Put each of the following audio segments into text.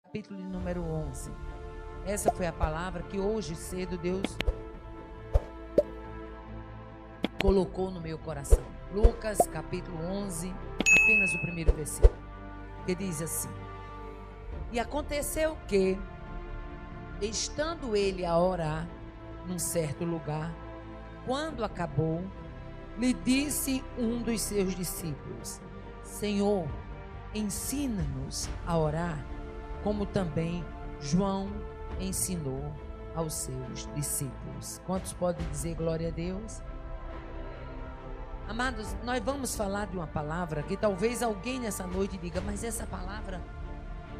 capítulo número 11. Essa foi a palavra que hoje cedo Deus colocou no meu coração. Lucas capítulo 11, apenas o primeiro versículo, que diz assim: E aconteceu que, estando ele a orar num certo lugar, quando acabou, lhe disse um dos seus discípulos: Senhor, ensina-nos a orar, como também João ensinou aos seus discípulos. Quantos podem dizer glória a Deus? Amados, nós vamos falar de uma palavra que talvez alguém nessa noite diga: mas essa palavra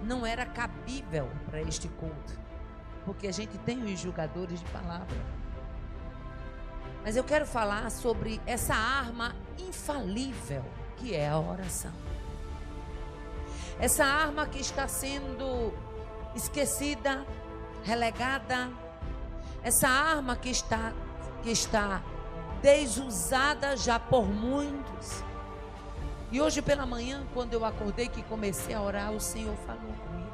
não era cabível para este culto, porque a gente tem os julgadores de palavra. Mas eu quero falar sobre essa arma infalível que é a oração. Essa arma que está sendo esquecida, relegada. Essa arma que está desusada já por muitos. E hoje pela manhã, quando eu acordei, que comecei a orar, o Senhor falou comigo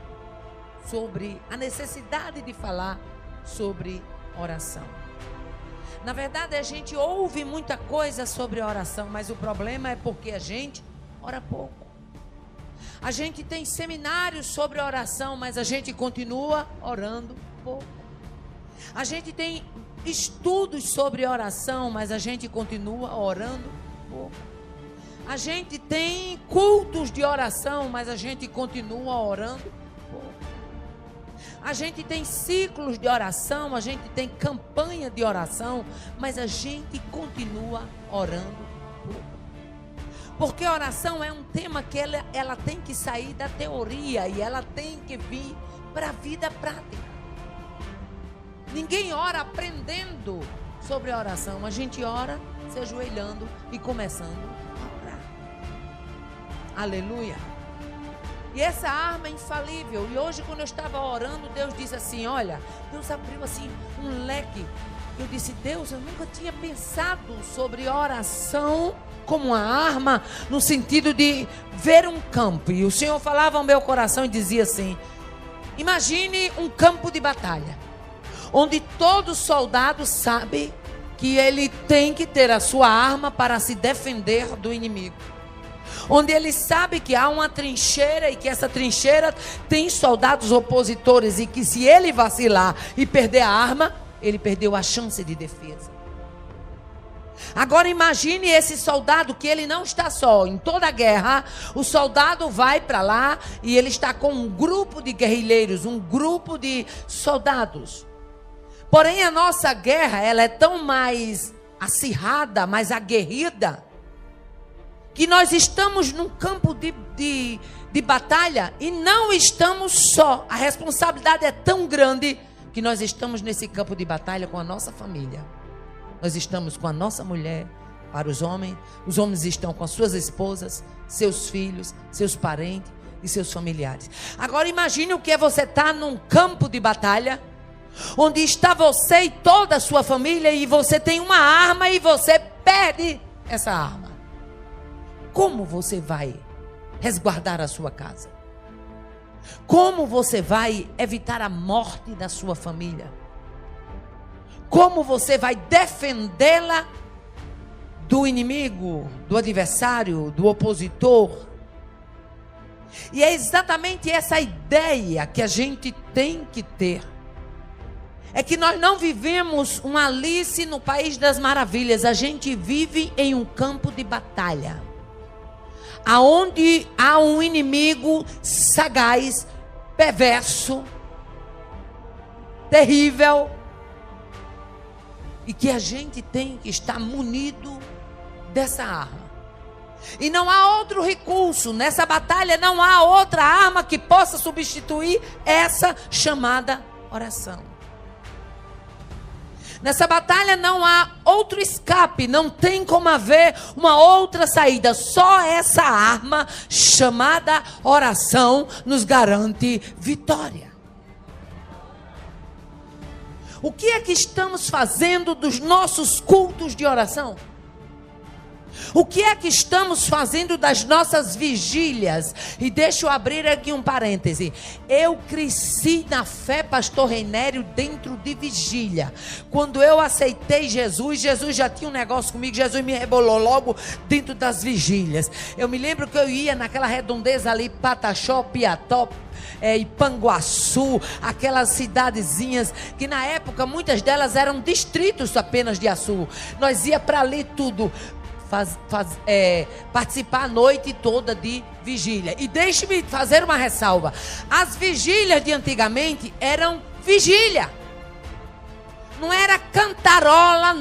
sobre a necessidade de falar sobre oração. Na verdade, a gente ouve muita coisa sobre oração, mas o problema é porque a gente ora pouco. A gente tem seminários sobre oração, mas a gente continua orando pouco. A gente tem estudos sobre oração, mas a gente continua orando pouco. A gente tem cultos de oração, mas a gente continua orando pouco. A gente tem ciclos de oração, a gente tem campanha de oração, mas a gente continua orando pouco. Porque oração é um tema que ela tem que sair da teoria e ela tem que vir para a vida prática. Ninguém ora aprendendo sobre oração. A gente ora se ajoelhando e começando a orar. Aleluia. E essa arma é infalível. E hoje, quando eu estava orando, Deus disse assim: olha, Deus abriu assim um leque. Eu disse: Deus, eu nunca tinha pensado sobre oração como uma arma, no sentido de ver um campo. E o Senhor falava ao meu coração e dizia assim: imagine um campo de batalha, onde todo soldado sabe que ele tem que ter a sua arma para se defender do inimigo. Onde ele sabe que há uma trincheira e que essa trincheira tem soldados opositores e que se ele vacilar e perder a arma, ele perdeu a chance de defesa. Agora imagine esse soldado que ele não está só. Em toda a guerra, o soldado vai para lá e ele está com um grupo de guerrilheiros, um grupo de soldados. Porém, a nossa guerra, ela é tão mais acirrada, mais aguerrida, que nós estamos num campo de batalha e não estamos só. A responsabilidade é tão grande que nós estamos nesse campo de batalha com a nossa família. Nós estamos com a nossa mulher. Para os homens estão com as suas esposas, seus filhos, seus parentes e seus familiares. Agora imagine o que é você estar num campo de batalha, onde está você e toda a sua família, e você tem uma arma e você perde essa arma. Como você vai resguardar a sua casa? Como você vai evitar a morte da sua família? Como você vai defendê-la do inimigo, do adversário, do opositor? E é exatamente essa ideia que a gente tem que ter. É que nós não vivemos um Alice no País das Maravilhas. A gente vive em um campo de batalha, aonde há um inimigo sagaz, perverso, terrível, e que a gente tem que estar munido dessa arma. E não há outro recurso nessa batalha, não há outra arma que possa substituir essa chamada oração. Nessa batalha não há outro escape, não tem como haver uma outra saída. Só essa arma chamada oração nos garante vitória. O que é que estamos fazendo dos nossos cultos de oração? O que é que estamos fazendo das nossas vigílias? E deixa eu abrir aqui um parêntese. Eu cresci na fé, pastor Reinério, dentro de vigília. Quando eu aceitei Jesus, Jesus já tinha um negócio comigo. Jesus me rebolou logo dentro das vigílias. Eu me lembro que eu ia naquela redondeza ali, Pataxó, Piató, Ipanguaçu, aquelas cidadezinhas que na época muitas delas eram distritos apenas de Açu. Nós ia para ali tudo participar a noite toda de vigília. E deixe-me fazer uma ressalva: as vigílias de antigamente eram vigília, não era cantarola,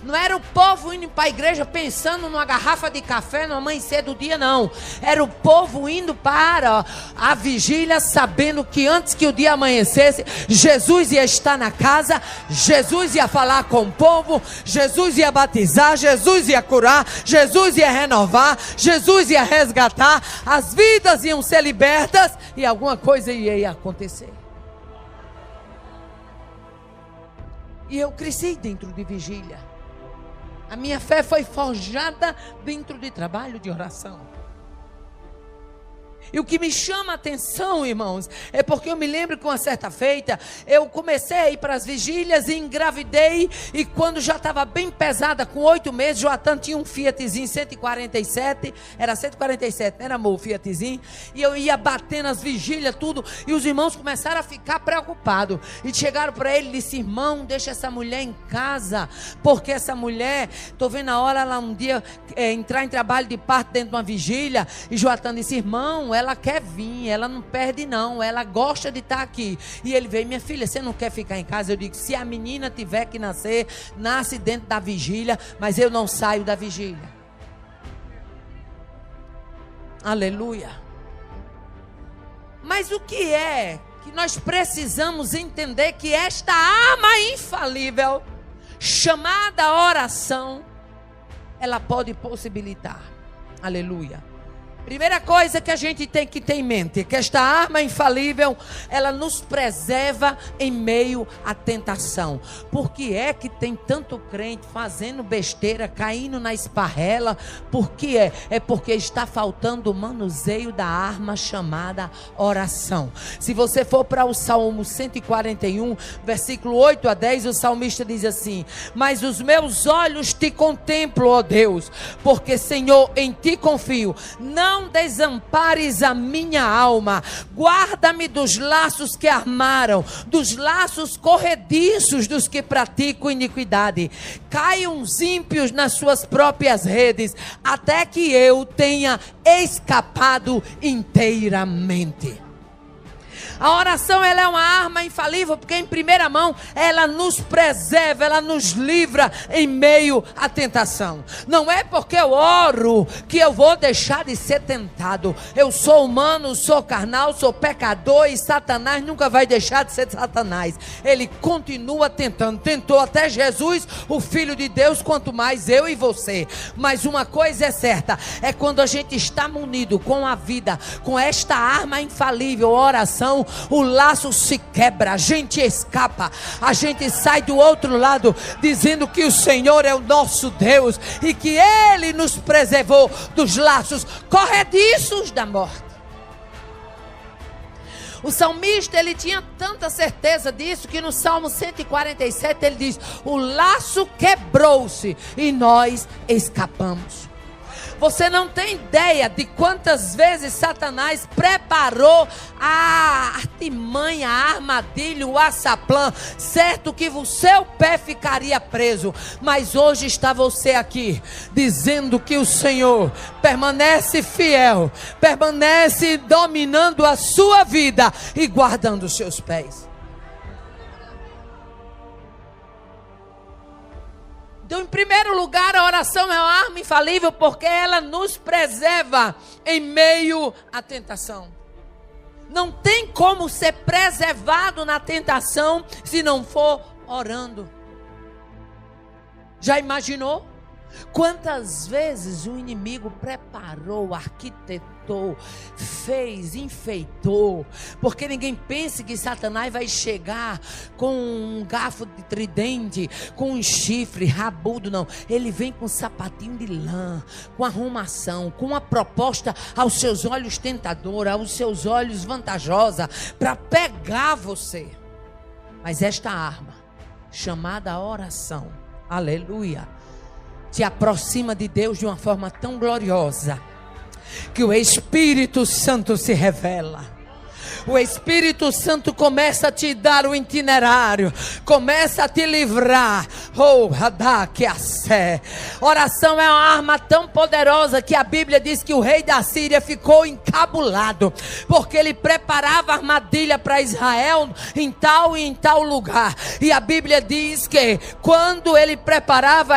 não era o povo indo para a igreja pensando numa garrafa de café no amanhecer do dia, não. Era o povo indo para a vigília sabendo que antes que o dia amanhecesse, Jesus ia estar na casa, Jesus ia falar com o povo, Jesus ia batizar, Jesus ia curar, Jesus ia renovar, Jesus ia resgatar, as vidas iam ser libertas e alguma coisa ia acontecer. E eu cresci dentro de vigília. A minha fé foi forjada dentro de trabalho de oração. E o que me chama a atenção, irmãos, é porque eu me lembro que uma certa feita eu comecei a ir para as vigílias e engravidei. E quando já estava bem pesada, com 8 meses, Joatan tinha um Fiatzinho 147. Era 147, não era, amor, o Fiatzinho. E eu ia bater nas vigílias, tudo. E os irmãos começaram a ficar preocupados. E chegaram para ele e disse: irmão, deixa essa mulher em casa. Porque essa mulher, estou vendo a hora ela um dia entrar em trabalho de parto dentro de uma vigília. E Joatan disse: irmão, ela quer vir, ela não perde não, ela gosta de estar aqui. E ele veio: minha filha, você não quer ficar em casa? Eu digo: se a menina tiver que nascer, nasce dentro da vigília, mas eu não saio da vigília. Aleluia. Mas o que é que nós precisamos entender? Que esta arma infalível, chamada oração, ela pode possibilitar. Aleluia. Primeira coisa que a gente tem que ter em mente é que esta arma infalível, ela nos preserva em meio à tentação. Por que é que tem tanto crente fazendo besteira, caindo na esparrela? Por que é? É porque está faltando o manuseio da arma chamada oração. Se você for para o Salmo 141, versículo 8 a 10, o salmista diz assim: mas os meus olhos te contemplam, ó Deus, porque, Senhor, em ti confio. Não desampares a minha alma, guarda-me dos laços que armaram, dos laços corrediços dos que praticam iniquidade. Caiam os ímpios nas suas próprias redes, até que eu tenha escapado inteiramente. A oração, ela é uma arma infalível, porque em primeira mão ela nos preserva, ela nos livra em meio à tentação. Não é porque eu oro que eu vou deixar de ser tentado. Eu sou humano, sou carnal, sou pecador, e Satanás nunca vai deixar de ser Satanás. Ele continua tentando, tentou até Jesus, o Filho de Deus, quanto mais eu e você. Mas uma coisa é certa, é quando a gente está munido com a vida, com esta arma infalível, a oração, o laço se quebra, a gente escapa, a gente sai do outro lado dizendo que o Senhor é o nosso Deus e que Ele nos preservou dos laços corrediços da morte. O salmista, ele tinha tanta certeza disso que no Salmo 147 ele diz: o laço quebrou-se e nós escapamos. Você não tem ideia de quantas vezes Satanás preparou a artimanha, a armadilha, o açaplã, certo que o seu pé ficaria preso. Mas hoje está você aqui, dizendo que o Senhor permanece fiel, permanece dominando a sua vida e guardando os seus pés. Então, em primeiro lugar, a oração é uma arma infalível porque ela nos preserva em meio à tentação. Não tem como ser preservado na tentação se não for orando. Já imaginou? Quantas vezes o inimigo preparou, arquitetou, fez, enfeitou, porque ninguém pense que Satanás vai chegar com um garfo de tridente, com um chifre rabudo, não. Ele vem com um sapatinho de lã, com arrumação, com uma proposta aos seus olhos tentadora, aos seus olhos vantajosa, para pegar você. Mas esta arma, chamada oração, aleluia, te aproxima de Deus de uma forma tão gloriosa, que o Espírito Santo se revela. O Espírito Santo começa a te dar o itinerário, começa a te livrar. Oração é uma arma tão poderosa que a Bíblia diz que o rei da Síria ficou encabulado, porque ele preparava armadilha para Israel em tal e em tal lugar. E a Bíblia diz que quando ele preparava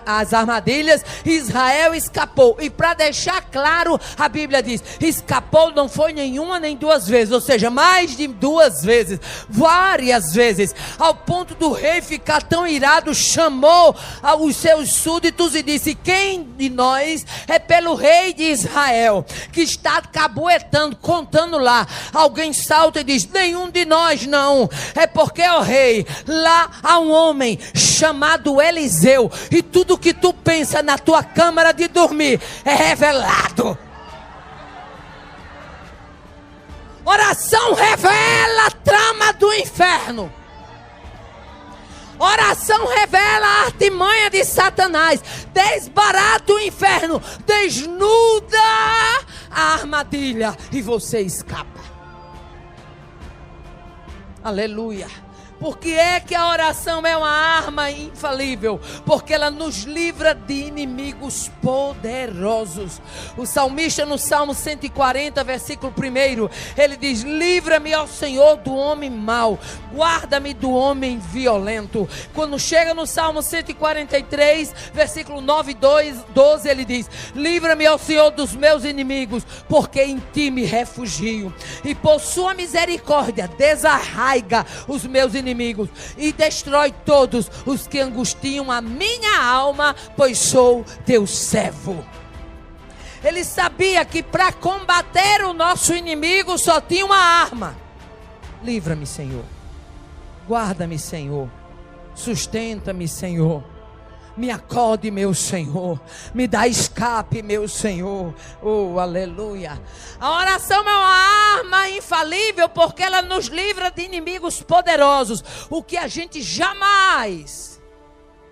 as armadilhas, Israel escapou. E para deixar claro, a Bíblia diz: escapou não foi nenhuma nem duas vezes, ou seja, mais de duas vezes, várias vezes, ao ponto do rei ficar tão irado, chamou os seus súditos e disse: quem de nós é pelo rei de Israel, que está cabuetando, contando lá? Alguém salta e diz: nenhum de nós não. É porque, ó rei, lá há um homem chamado Eliseu, e tudo que tu pensa na tua câmara de dormir é revelado. Oração revela a trama do inferno. Oração revela a artimanha de Satanás. Desbarata o inferno. Desnuda a armadilha. E você escapa. Aleluia. Por que é que a oração é uma arma infalível? Porque ela nos livra de inimigos poderosos. O salmista no Salmo 140, versículo 1, ele diz: livra-me, ó Senhor, do homem mau, guarda-me do homem violento. Quando chega no Salmo 143, versículo 9 e 12, ele diz: livra-me, ó Senhor, dos meus inimigos, porque em ti me refugio. E por sua misericórdia desarraiga os meus inimigos e destrói todos os que angustiam a minha alma, pois sou teu servo. Ele sabia que para combater o nosso inimigo só tinha uma arma: livra-me, Senhor, guarda-me, Senhor, sustenta-me, Senhor, me acode, meu Senhor, me dá escape, meu Senhor. Oh, aleluia. A oração é uma arma infalível, porque ela nos livra de inimigos poderosos. O que a gente jamais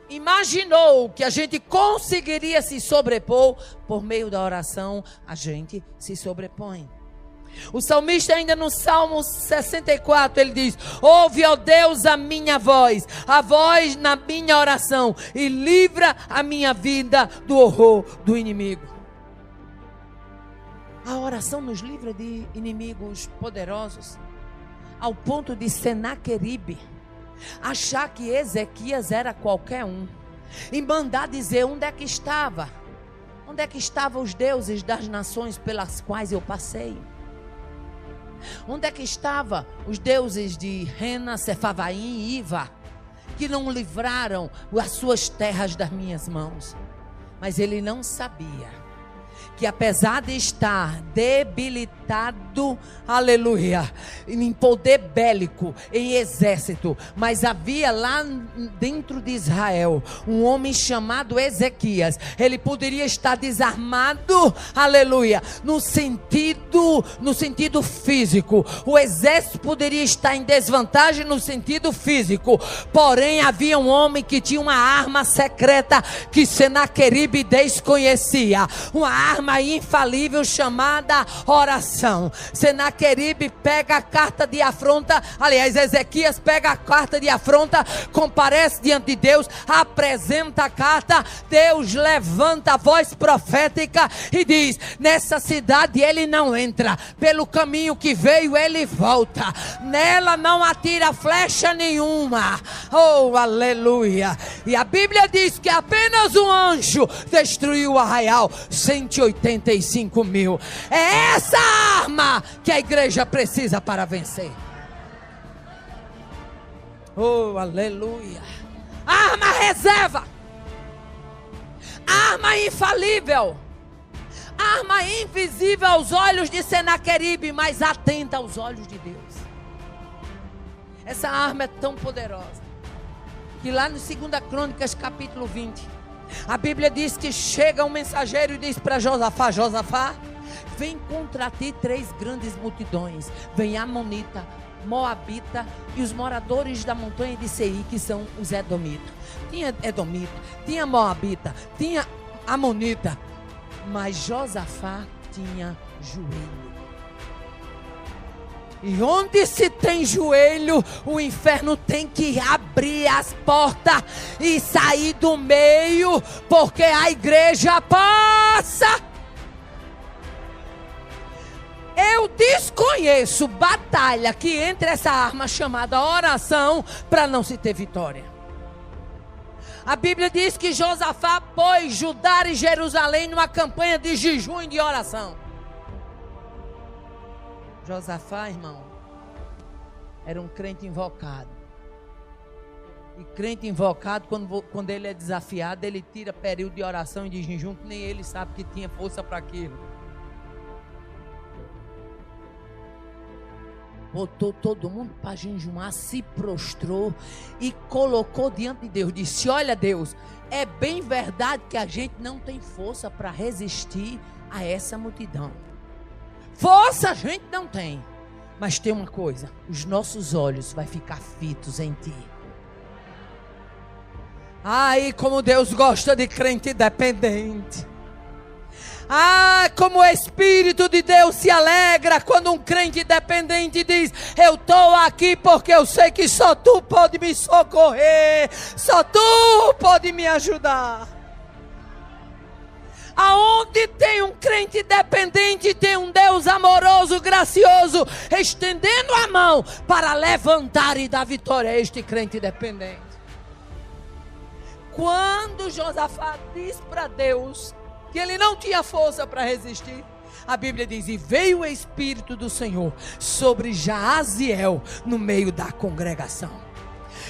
imaginou que a gente conseguiria se sobrepor, por meio da oração a gente se sobrepõe. O salmista ainda no Salmo 64, ele diz: ouve, ó Deus, a minha voz, a voz na minha oração, e livra a minha vida do horror do inimigo. A oração nos livra de inimigos poderosos, ao ponto de Senaqueribe achar que Ezequias era qualquer um, e mandar dizer: onde é que estava? Onde é que estavam os deuses das nações pelas quais eu passei? Onde é que estavam os deuses de Rena, Sefavaim e Iva, que não livraram as suas terras das minhas mãos? Mas ele não sabia que, apesar de estar debilitado, aleluia, em poder bélico, em exército, mas havia lá dentro de Israel um homem chamado Ezequias. Ele poderia estar desarmado, aleluia, no sentido físico. O exército poderia estar em desvantagem no sentido físico, porém havia um homem que tinha uma arma secreta que Senaqueribe desconhecia, uma arma infalível chamada oração. Senaqueribe pega a carta de afronta, aliás, Ezequias pega a carta de afronta, comparece diante de Deus, apresenta a carta. Deus levanta a voz profética e diz: nessa cidade ele não entra, pelo caminho que veio ele volta, nela não atira flecha nenhuma. Oh, aleluia. E a Bíblia diz que apenas um anjo destruiu o arraial, 185 mil. É essa arma que a igreja precisa para vencer. Oh, aleluia. Arma reserva. Arma infalível. Arma invisível aos olhos de Senaqueribe, mas atenta aos olhos de Deus. Essa arma é tão poderosa que lá no 2 Crônicas capítulo 20, a Bíblia diz que chega um mensageiro e diz para Josafá: Josafá, vem contra ti 3 grandes multidões. Vem Amonita, Moabita e os moradores da montanha de Seir, que são os Edomitas. Tinha Edomita, tinha Moabita, tinha Amonita, mas Josafá tinha joelho. E onde se tem joelho, o inferno tem que abrir as portas e sair do meio, porque a igreja passa. Eu desconheço batalha que entre essa arma chamada oração para não se ter vitória. A Bíblia diz que Josafá pôs Judá e Jerusalém numa campanha de jejum e de oração. Josafá, irmão, era um crente invocado. E crente invocado, quando ele é desafiado, ele tira período de oração e de jejum, que nem ele sabe que tinha força para aquilo. Botou todo mundo para jejumar, se prostrou e colocou diante de Deus. Disse: olha, Deus, é bem verdade que a gente não tem força para resistir a essa multidão. Força a gente não tem, mas tem uma coisa: os nossos olhos vão ficar fitos em ti. Ai, como Deus gosta de crente dependente. Ah, como o Espírito de Deus se alegra quando um crente dependente diz: eu estou aqui porque eu sei que só tu pode me socorrer, só tu pode me ajudar. Aonde tem um crente dependente, tem um Deus amoroso, gracioso, estendendo a mão para levantar e dar vitória a este crente dependente. Quando Josafá diz para Deus que ele não tinha força para resistir, a Bíblia diz: e veio o Espírito do Senhor sobre Jaaziel no meio da congregação.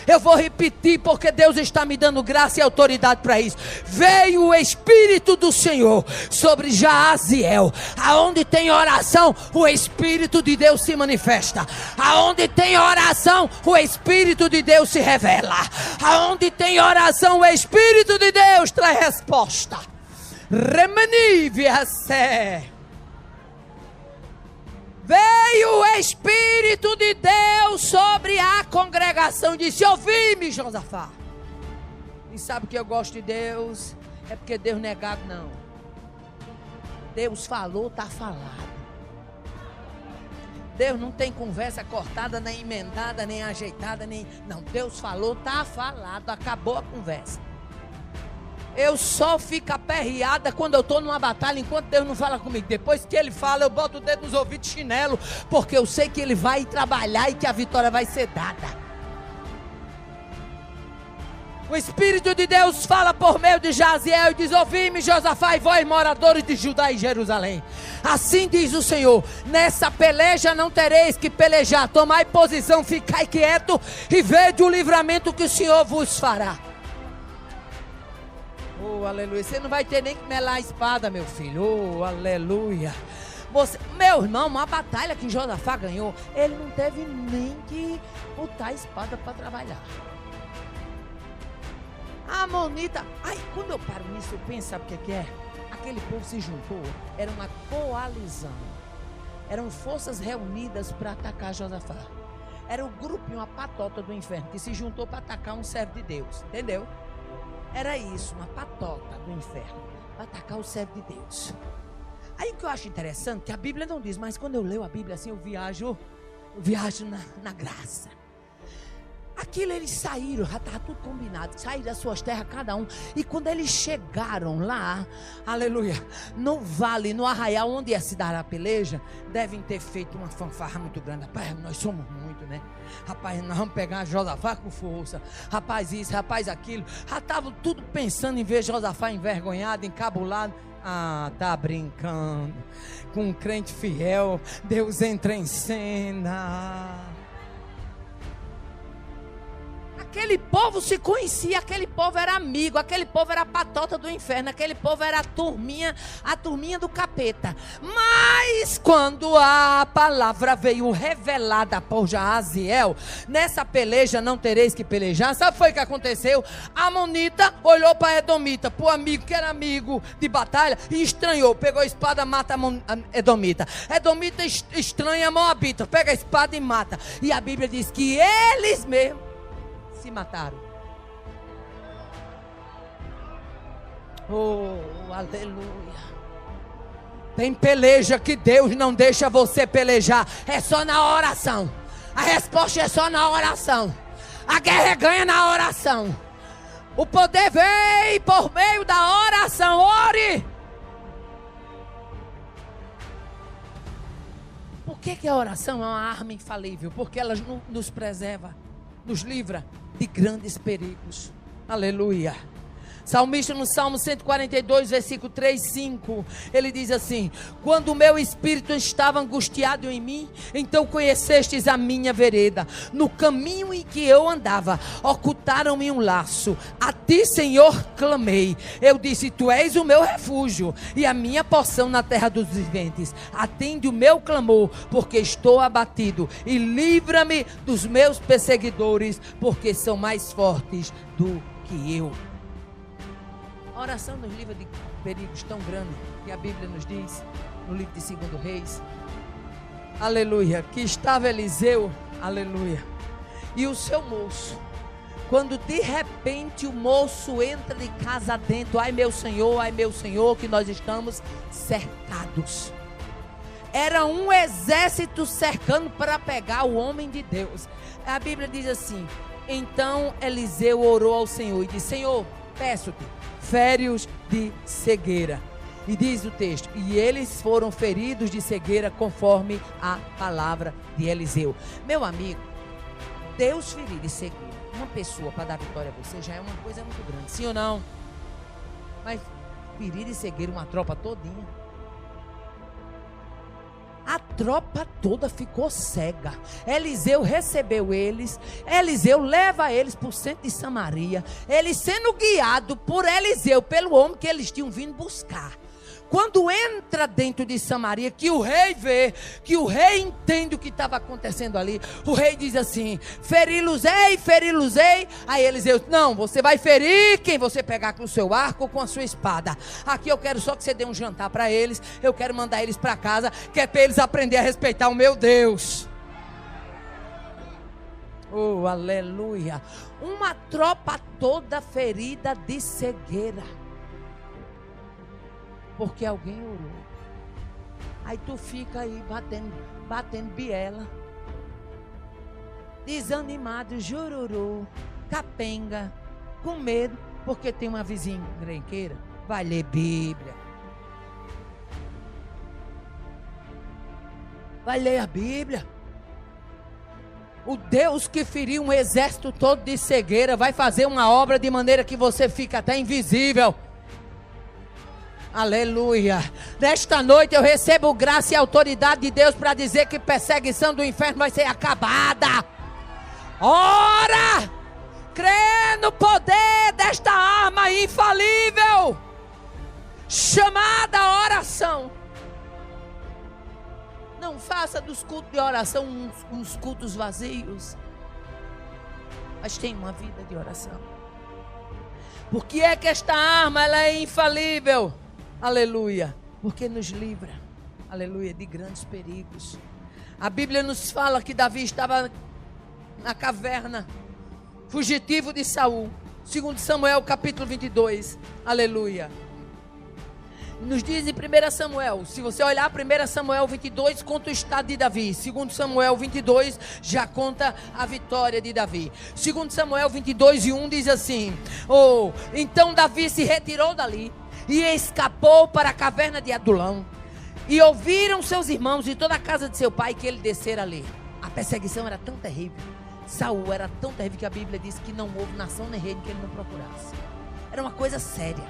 Eu vou repetir porque Deus está me dando graça e autoridade para isso. Veio o Espírito do Senhor sobre Jaaziel. Aonde tem oração, o Espírito de Deus se manifesta. Aonde tem oração, o Espírito de Deus se revela. Aonde tem oração, o Espírito de Deus traz resposta. Remenivia-se. Veio o Espírito de Deus sobre a congregação e disse: ouvi-me, Josafá. E sabe que eu gosto de Deus? É porque Deus não é gago, não. Deus falou, está falado. Deus não tem conversa cortada, nem emendada, nem ajeitada, nem... Não, Deus falou, está falado, acabou a conversa. Eu só fico aperreada quando eu estou numa batalha, enquanto Deus não fala comigo. Depois que Ele fala, eu boto o dedo nos ouvidos de chinelo, porque eu sei que Ele vai trabalhar e que a vitória vai ser dada. O Espírito de Deus fala por meio de Jaaziel e diz: ouvi-me, Josafá, e vós, moradores de Judá e Jerusalém. Assim diz o Senhor: nessa peleja não tereis que pelejar. Tomai posição, ficai quieto e vede o livramento que o Senhor vos fará. Oh, aleluia. Você não vai ter nem que melar a espada, meu filho. Oh, aleluia. Meu irmão, uma batalha que Josafá ganhou, ele não teve nem que botar a espada para trabalhar. A Amonita. Ai, quando eu paro nisso, eu penso, sabe o que é? Aquele povo se juntou, era uma coalizão. Eram forças reunidas para atacar Josafá. Era o grupo, uma patota do inferno, que se juntou para atacar um servo de Deus. Entendeu? Era isso, uma patota do inferno, para atacar o servo de Deus. Aí o que eu acho interessante, que a Bíblia não diz, mas quando eu leio a Bíblia assim, eu viajo na graça. Aquilo eles saíram, já estava tudo combinado, saíram das suas terras cada um. E quando eles chegaram lá, aleluia, no vale, no arraial onde ia se dar a peleja, devem ter feito uma fanfarra muito grande. Rapaz, nós somos muito, né? Rapaz, nós vamos pegar Josafá com força. Rapaz isso, rapaz aquilo. Já estavam tudo pensando em ver Josafá envergonhado, encabulado. Ah, tá brincando. Com um crente fiel, Deus entra em cena. aquele povo se conhecia, aquele povo era amigo, aquele povo era a patota do inferno, aquele povo era a turminha do capeta. Mas quando a palavra veio revelada por Jaziel, nessa peleja não tereis que pelejar, sabe o que foi que aconteceu? A Amonita olhou para Edomita, para o amigo que era amigo de batalha, e estranhou, pegou a espada, mata a Edomita. Edomita estranha a Moabita, pega a espada e mata. E a Bíblia diz que eles mesmos se mataram. Oh, aleluia. Tem peleja que Deus não deixa você pelejar, é só na oração. A resposta é só na oração. A guerra ganha na oração. O poder vem por meio da oração. Ore. Por que a oração é uma arma infalível? Porque ela nos preserva, nos livra de grandes perigos. Aleluia. Salmista no Salmo 142, versículo 3, 5, ele diz assim: quando o meu espírito estava angustiado em mim, então conhecestes a minha vereda. No caminho em que eu andava, ocultaram-me um laço. A ti, Senhor, clamei. Eu disse: tu és o meu refúgio e a minha porção na terra dos viventes. Atende o meu clamor, porque estou abatido, e livra-me dos meus perseguidores, porque são mais fortes do que eu. A oração nos livra de perigos tão grandes que a Bíblia nos diz no livro de 2 Reis, aleluia, que estava Eliseu, aleluia, e o seu moço, quando de repente o moço entra de casa dentro, ai meu Senhor, que nós estamos cercados. Era um exército cercando para pegar o homem de Deus. A Bíblia diz assim: então Eliseu orou ao Senhor e disse: Senhor, peço-te, fere-os de cegueira. E diz o texto: e eles foram feridos de cegueira conforme a palavra de Eliseu. Meu amigo, Deus ferir de cegueira uma pessoa para dar vitória a você já é uma coisa muito grande, sim ou não? Mas ferir de cegueira uma tropa todinha, a tropa toda ficou cega. Eliseu recebeu eles. Eliseu leva eles para o centro de Samaria. Eles sendo guiados por Eliseu, pelo homem que eles tinham vindo buscar. Quando entra dentro de Samaria, que o rei vê, que o rei entende o que estava acontecendo ali, o rei diz assim: feri-los-ei, feri-los-ei. Aí Eliseu: não, você vai ferir quem você pegar com o seu arco ou com a sua espada. Aqui eu quero só que você dê um jantar para eles. Eu quero mandar eles para casa, que é para eles aprenderem a respeitar o meu Deus. Oh, aleluia. Uma tropa toda ferida de cegueira, porque alguém orou. Aí tu fica aí batendo biela, desanimado, jururu, capenga, com medo, porque tem uma vizinha encrenqueira. Vai ler Bíblia, vai ler a Bíblia. O Deus que feriu um exército todo de cegueira vai fazer uma obra de maneira que você fica até invisível. Aleluia. Nesta noite eu recebo graça e autoridade de Deus para dizer que perseguição do inferno vai ser acabada. Ora, crê no poder desta arma infalível chamada oração. Não faça dos cultos de oração uns cultos vazios, mas tenha uma vida de oração. Por que é que esta arma ela é infalível? Aleluia, porque nos livra, aleluia, de grandes perigos. A Bíblia nos fala que Davi estava na caverna, fugitivo de Saul. 2 Samuel capítulo 22, aleluia. Nos diz em 1 Samuel, se você olhar 1 Samuel 22, conta o estado de Davi. 2 Samuel 22 já conta a vitória de Davi. 2 Samuel 22 e 1 diz assim: então Davi se retirou dali e escapou para a caverna de Adulão. E ouviram seus irmãos e toda a casa de seu pai que ele descera ali. A perseguição era tão terrível, Saul era tão terrível, que a Bíblia diz que não houve nação nem reino que ele não procurasse. Era uma coisa séria.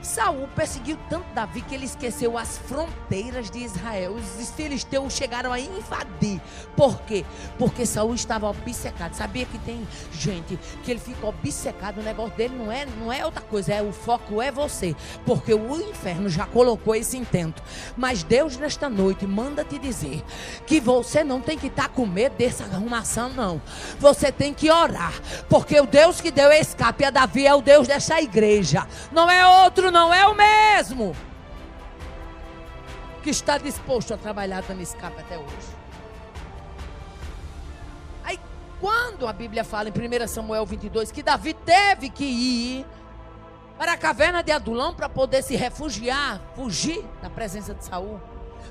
Saul perseguiu tanto Davi que ele esqueceu as fronteiras de Israel. Os filisteus chegaram a invadir. Por quê? Porque Saul estava obcecado. Sabia que tem gente que ele fica obcecado, o negócio dele não é outra coisa, o foco é você, porque o inferno já colocou esse intento. Mas Deus nesta noite manda te dizer que você não tem que estar com medo dessa arrumação, não. Você tem que orar, porque o Deus que deu escape a Davi é o Deus dessa igreja, não é outro, não é o mesmo que está disposto a trabalhar dando escape até hoje. Aí quando a Bíblia fala em 1 Samuel 22 que Davi teve que ir para a caverna de Adulão para poder se refugiar, fugir da presença de Saul,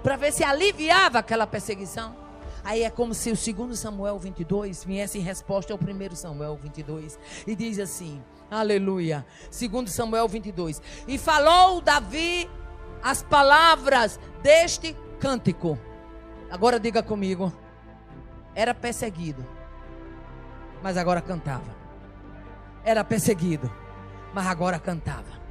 para ver se aliviava aquela perseguição. Aí é como se o 2 Samuel 22 viesse em resposta ao 1 Samuel 22. E diz assim, aleluia, 2 Samuel 22. E falou Davi as palavras deste cântico. Agora diga comigo. Era perseguido, mas agora cantava. Era perseguido, mas agora cantava.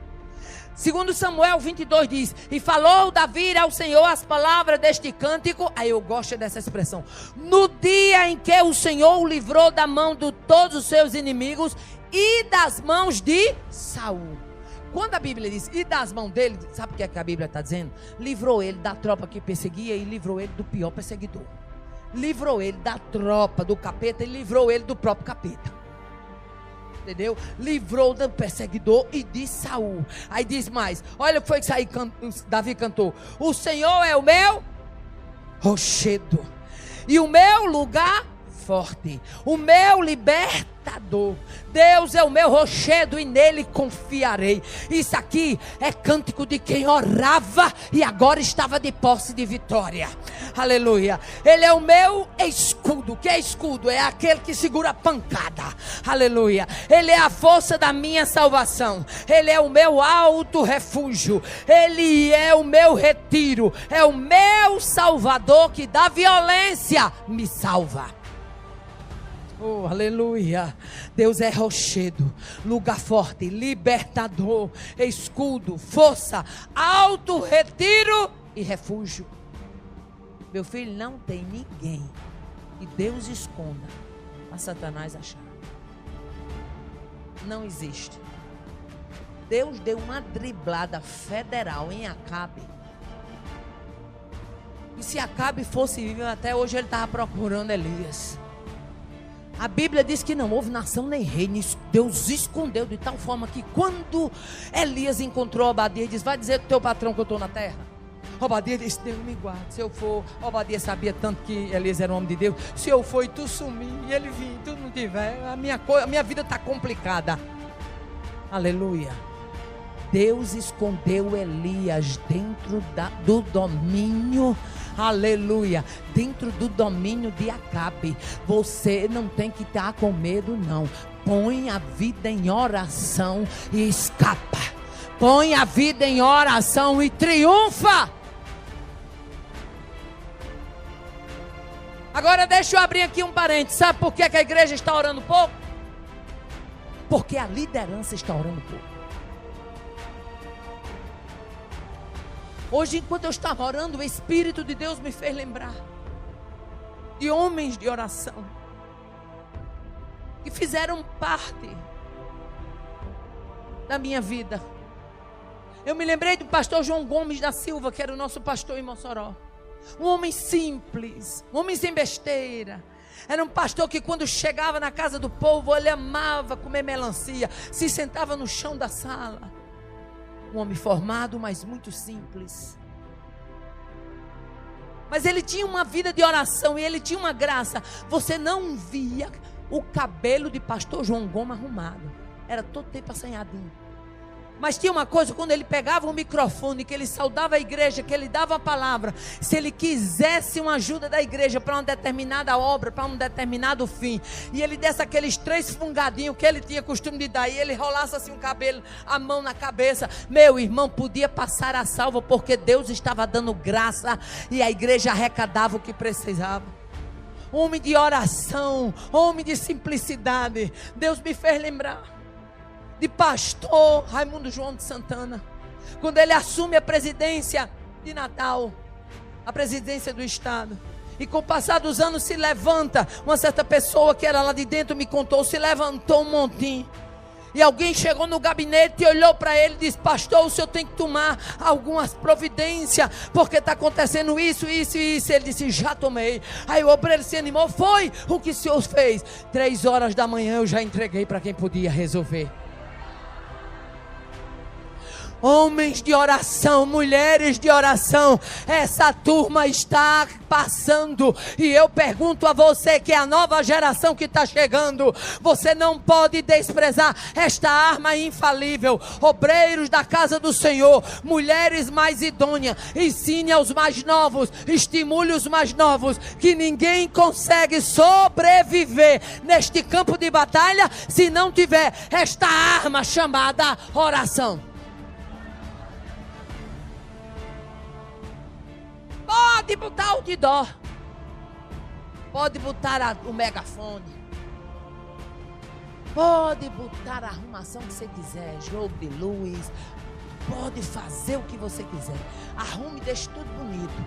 2 Samuel 22 diz, e falou Davi ao Senhor as palavras deste cântico. Aí eu gosto dessa expressão. No dia em que o Senhor o livrou da mão de todos os seus inimigos e das mãos de Saul. Quando a Bíblia diz, e das mãos dele, sabe o que é que a Bíblia está dizendo? Livrou ele da tropa que perseguia e livrou ele do pior perseguidor. Livrou ele da tropa do capeta e livrou ele do próprio capeta. Entendeu? Livrou do perseguidor e de Saul. Aí diz mais, olha o que foi que Davi cantou. O Senhor é o meu rochedo e o meu lugar forte, o meu libertador. Deus é o meu rochedo e nele confiarei. Isso aqui é cântico de quem orava e agora estava de posse de vitória. Aleluia. Ele é o meu escudo. Que é escudo? É aquele que segura a pancada. Aleluia. Ele é a força da minha salvação. Ele é o meu alto refúgio. Ele é o meu retiro. É o meu salvador que da violência me salva. Oh, aleluia. Deus é rochedo, lugar forte, libertador, escudo, força, alto retiro e refúgio. Meu filho, não tem ninguém que Deus esconda para Satanás achar. Não existe. Deus deu uma driblada federal em Acabe. E se Acabe fosse vivo, até hoje ele estava procurando Elias. A Bíblia diz que não houve nação nem rei. Deus escondeu de tal forma que quando Elias encontrou Obadia, disse, vai dizer pro teu patrão que eu estou na terra. Obadia disse, Deus me guarde. Se eu for, Obadia sabia tanto que Elias era um homem de Deus. Se eu for e tu sumir, e ele vir, tu não tiver, a minha vida está complicada. Aleluia. Deus escondeu Elias dentro do domínio, aleluia, dentro do domínio de Acabe. Você não tem que estar com medo, não. Põe a vida em oração e escapa. Põe a vida em oração e triunfa. Agora deixa eu abrir aqui um parênteses. Sabe por que a igreja está orando pouco? Porque a liderança está orando pouco. Hoje, enquanto eu estava orando, o Espírito de Deus me fez lembrar de homens de oração que fizeram parte da minha vida. Eu me lembrei do pastor João Gomes da Silva, que era o nosso pastor em Mossoró. Um homem simples, um homem sem besteira. Era um pastor que quando chegava na casa do povo, ele amava comer melancia, se sentava no chão da sala. Um homem formado, mas muito simples. Mas ele tinha uma vida de oração e ele tinha uma graça. Você não via o cabelo de pastor João Gomes arrumado. Era todo tempo assanhadinho. Mas tinha uma coisa, quando ele pegava o microfone, que ele saudava a igreja, que ele dava a palavra, se ele quisesse uma ajuda da igreja para uma determinada obra, para um determinado fim, e ele desse aqueles 3 fungadinhos que ele tinha costume de dar, e ele rolasse assim o cabelo, a mão na cabeça, meu irmão, podia passar a salva, porque Deus estava dando graça, e a igreja arrecadava o que precisava. Homem de oração, homem de simplicidade. Deus me fez lembrar de pastor Raimundo João de Santana, Quando ele assume a presidência de Natal, a presidência do estado, e com o passar dos anos se levanta, uma certa pessoa que era lá de dentro me contou, se levantou um montinho. E alguém chegou no gabinete e olhou para ele e disse: pastor, o senhor tem que tomar algumas providências, porque está acontecendo isso, isso e isso. Ele disse: já tomei. Aí o obreiro se animou: foi o que o senhor fez? 3 horas da manhã eu já entreguei para quem podia resolver. Homens de oração, mulheres de oração, essa turma está passando. E eu pergunto a você, que é a nova geração que está chegando, você não pode desprezar esta arma infalível. Obreiros da casa do Senhor, mulheres mais idôneas, ensine aos mais novos, estimule os mais novos, que ninguém consegue sobreviver neste campo de batalha se não tiver esta arma chamada oração. Pode botar o outdoor, pode botar o megafone, pode botar a arrumação que você quiser, jogo de luz, pode fazer o que você quiser, arrume e deixe tudo bonito,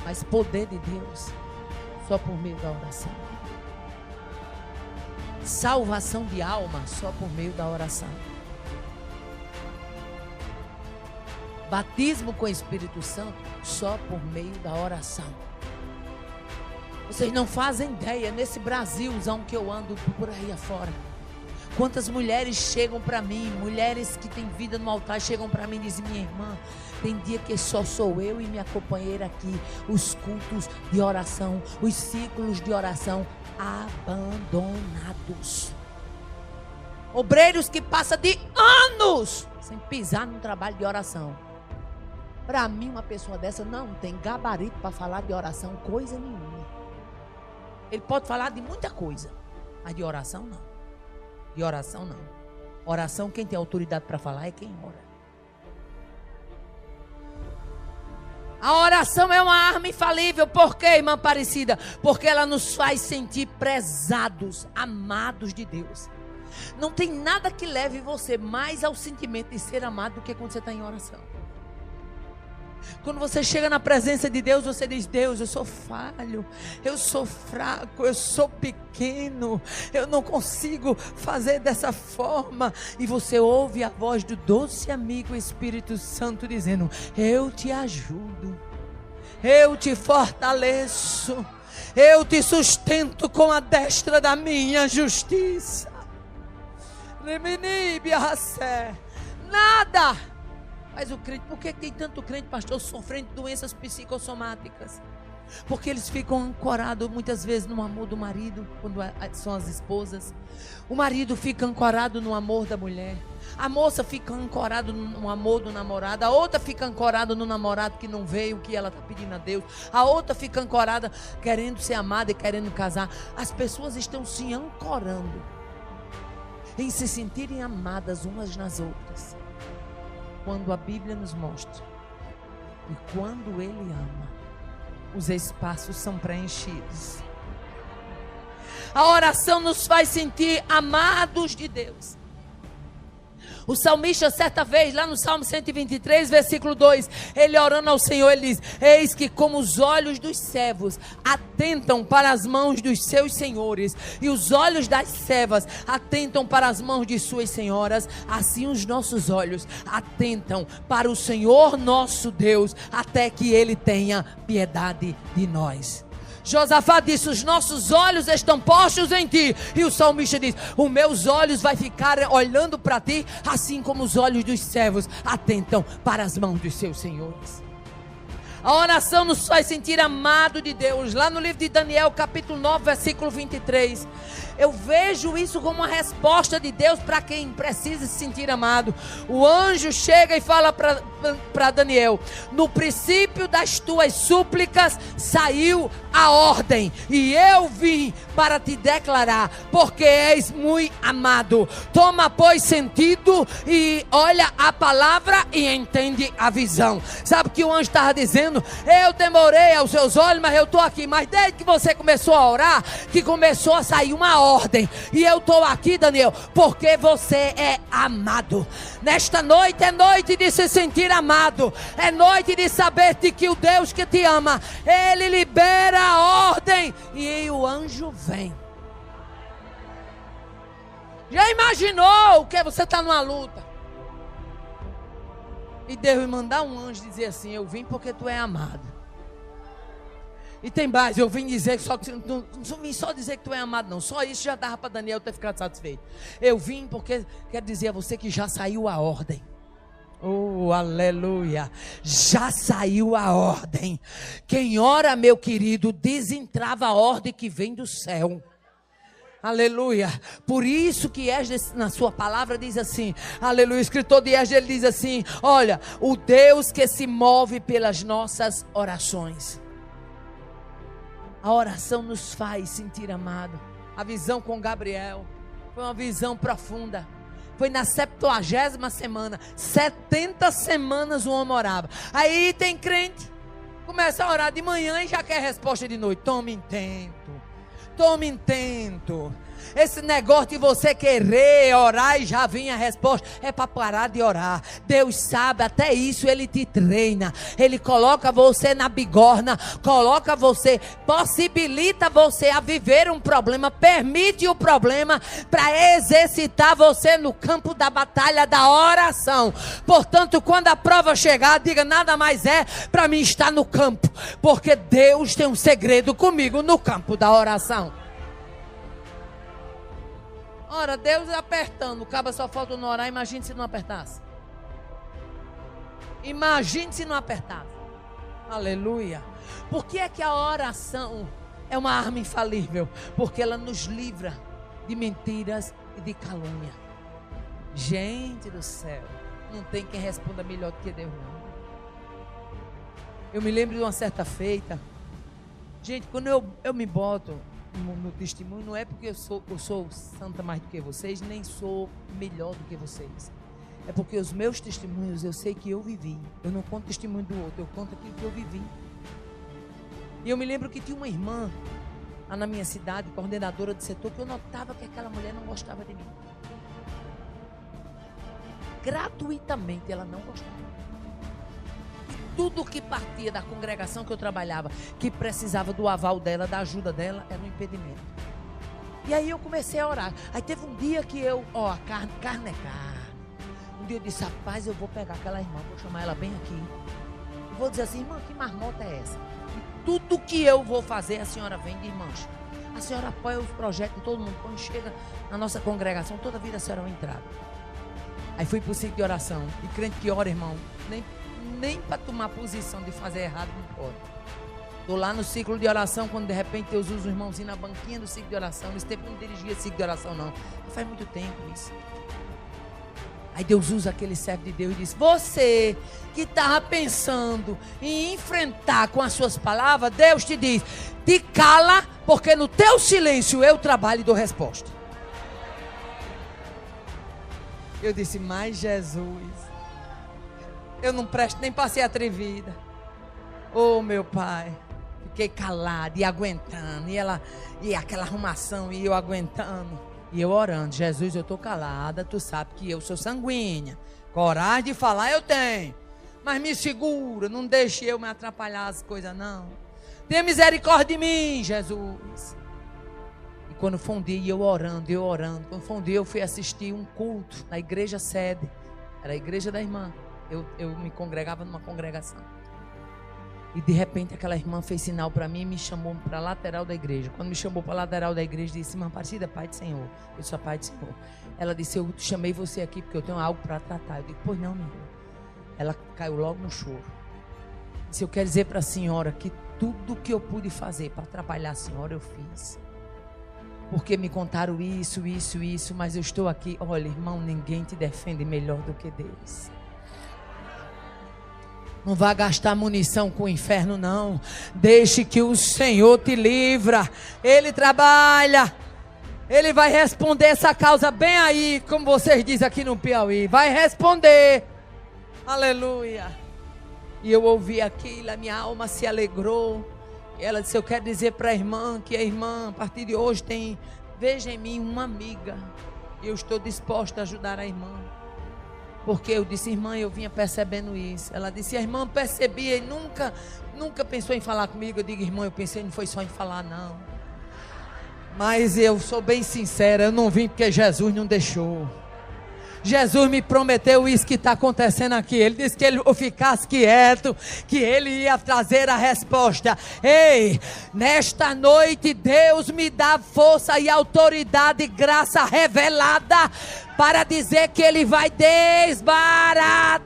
mas poder de Deus só por meio da oração, salvação de alma só por meio da oração, batismo com o Espírito Santo só por meio da oração. Vocês não fazem ideia, nesse Brasilzão que eu ando por aí afora, quantas mulheres chegam para mim, mulheres que têm vida no altar, chegam para mim e dizem: minha irmã, tem dia que só sou eu e minha companheira aqui, os cultos de oração, os ciclos de oração abandonados. Obreiros que passam de anos sem pisar num trabalho de oração. Para mim, uma pessoa dessa não tem gabarito para falar de oração coisa nenhuma. Ele pode falar de muita coisa, mas de oração não. De oração não. Oração, quem tem autoridade para falar é quem ora. A oração é uma arma infalível. Por quê, irmã Aparecida? Porque ela nos faz sentir prezados, amados de Deus. Não tem nada que leve você mais ao sentimento de ser amado do que quando você está em oração. Quando você chega na presença de Deus, você diz: Deus, eu sou falho, eu sou fraco, eu sou pequeno, eu não consigo fazer dessa forma. E você ouve a voz do doce amigo Espírito Santo dizendo: eu te ajudo, eu te fortaleço, eu te sustento com a destra da minha justiça. Nada. Mas o crente, por que tem tanto crente, pastor, sofrendo de doenças psicossomáticas? Porque eles ficam ancorados muitas vezes no amor do marido, quando são as esposas. O marido fica ancorado no amor da mulher. A moça fica ancorada no amor do namorado. A outra fica ancorada no namorado que não veio, que ela está pedindo a Deus. A outra fica ancorada querendo ser amada e querendo casar. As pessoas estão se ancorando em se sentirem amadas umas nas outras, quando a Bíblia nos mostra que quando Ele ama, os espaços são preenchidos. A oração nos faz sentir amados de Deus. O salmista, certa vez, lá no Salmo 123, versículo 2, ele orando ao Senhor, ele diz: eis que como os olhos dos servos atentam para as mãos dos seus senhores, e os olhos das servas atentam para as mãos de suas senhoras, assim os nossos olhos atentam para o Senhor nosso Deus, até que Ele tenha piedade de nós. Josafá disse: os nossos olhos estão postos em ti. E o salmista diz: os meus olhos vai ficar olhando para ti, assim como os olhos dos servos atentam para as mãos dos seus senhores. A oração nos faz sentir amado de Deus. Lá no livro de Daniel, capítulo 9, versículo 23, eu vejo isso como uma resposta de Deus para quem precisa se sentir amado. O anjo chega e fala para Daniel: no princípio das tuas súplicas saiu a ordem, e eu vim para te declarar, porque és muito amado. Toma, pois, sentido e olha a palavra e entende a visão. Sabe o que o anjo estava dizendo? Eu demorei aos seus olhos, mas eu estou aqui. Mas desde que você começou a orar, que começou a sair uma ordem. E eu estou aqui, Daniel, porque você é amado. Nesta noite é noite de se sentir amado. É noite de saber de que o Deus que te ama, Ele libera a ordem e o anjo vem. Já imaginou que você está numa luta e Deus vai mandar um anjo dizer assim: eu vim porque tu é amado. E tem mais, eu vim dizer só que não vim só dizer que tu é amado, não. Só isso já dava para Daniel ter ficado satisfeito. Eu vim porque quero dizer a você que já saiu a ordem. Oh, aleluia. Já saiu a ordem. Quem ora, meu querido, desentrava a ordem que vem do céu. Aleluia. Por isso que Esdras, na sua palavra, diz assim, aleluia, o escritor de Esdras, ele diz assim: olha, o Deus que se move pelas nossas orações. A oração nos faz sentir amado. A visão com Gabriel foi uma visão profunda. Foi na 70ª semana. 70 semanas o homem orava. Aí tem crente, começa a orar de manhã e já quer resposta de noite. Tome intento. Tome intento. Esse negócio de você querer orar e já vem a resposta, é para parar de orar. Deus sabe, até isso Ele te treina. Ele coloca você na bigorna, coloca você, possibilita você a viver um problema, permite o problema para exercitar você no campo da batalha da oração. Portanto, quando a prova chegar, diga: nada mais é para mim estar no campo, porque Deus tem um segredo comigo no campo da oração. Ora, Deus apertando, o cabo só falta não orar. Imagine se não apertasse. Imagine se não apertasse. Aleluia. Por que é que a oração é uma arma infalível? Porque ela nos livra de mentiras e de calúnia. Gente do céu, não tem quem responda melhor do que Deus, não. Eu me lembro de uma certa feita. Gente, quando eu me boto no testemunho, não é porque eu sou santa mais do que vocês, nem sou melhor do que vocês. É porque os meus testemunhos eu sei que eu vivi. Eu não conto testemunho do outro, eu conto aquilo que eu vivi. E eu me lembro que tinha uma irmã lá na minha cidade, coordenadora de setor, que eu notava que aquela mulher não gostava de mim. Gratuitamente ela não gostava. Tudo que partia da congregação que eu trabalhava, que precisava do aval dela, da ajuda dela, era um impedimento. E aí eu comecei a orar. Aí teve um dia que a carne é carne. Um dia eu disse: rapaz, eu vou pegar aquela irmã, vou chamar ela bem aqui. E vou dizer assim: irmã, que marmota é essa? E tudo que eu vou fazer, a senhora vem de irmãs. A senhora apoia os projetos de todo mundo. Quando chega na nossa congregação, toda vida a senhora é uma entrada. Aí fui para o ciclo de oração. E crente que ora, irmão, nem para tomar posição de fazer errado não pode. Estou lá no ciclo de oração, quando de repente Deus usa o irmãozinho na banquinha do ciclo de oração. Nesse tempo eu não dirigia ciclo de oração, não. Faz muito tempo isso. Aí Deus usa aquele servo de Deus e diz: você que estava pensando em enfrentar com as suas palavras, Deus te diz: te cala, porque no teu silêncio eu trabalho e dou resposta. Eu disse: mas Jesus, eu não presto nem para ser atrevida. Oh, meu Pai. Fiquei calado e aguentando. E aquela arrumação, e eu aguentando. E eu orando: Jesus, eu estou calada. Tu sabe que eu sou sanguínea. Coragem de falar eu tenho. Mas me segura, não deixe eu me atrapalhar as coisas, não. Tenha misericórdia de mim, Jesus. E quando foi um dia, eu orando. Quando foi um dia, eu fui assistir um culto na igreja sede. Era a igreja da irmã. Eu me congregava numa congregação. E de repente aquela irmã fez sinal para mim e me chamou para a lateral da igreja. Quando me chamou para a lateral da igreja, disse: irmã Aparecida, Pai do Senhor. Eu sou a Pai do Senhor. Ela disse: eu chamei você aqui porque eu tenho algo para tratar. Eu digo: pois não, minha irmã. Ela caiu logo no choro. Disse: eu quero dizer para a senhora que tudo que eu pude fazer para atrapalhar a senhora, eu fiz. Porque me contaram isso, mas eu estou aqui. Olha, irmão, ninguém te defende melhor do que Deus. Não vá gastar munição com o inferno, não. Deixe que o Senhor te livra. Ele trabalha. Ele vai responder essa causa bem aí, como vocês dizem aqui no Piauí. Vai responder. Aleluia. E eu ouvi aquilo, a minha alma se alegrou. E ela disse: eu quero dizer para a irmã que a irmã, a partir de hoje, veja em mim uma amiga. E eu estou disposta a ajudar a irmã. Porque eu disse: irmã, eu vinha percebendo isso. Ela disse: a irmã percebia e nunca pensou em falar comigo. Eu digo: irmã, eu pensei, não foi só em falar, não. Mas eu sou bem sincera, eu não vim porque Jesus não deixou. Jesus me prometeu isso que está acontecendo aqui. Ele disse que eu ficasse quieto, que Ele ia trazer a resposta. Ei, nesta noite Deus me dá força e autoridade e graça revelada para dizer que Ele vai desbaratar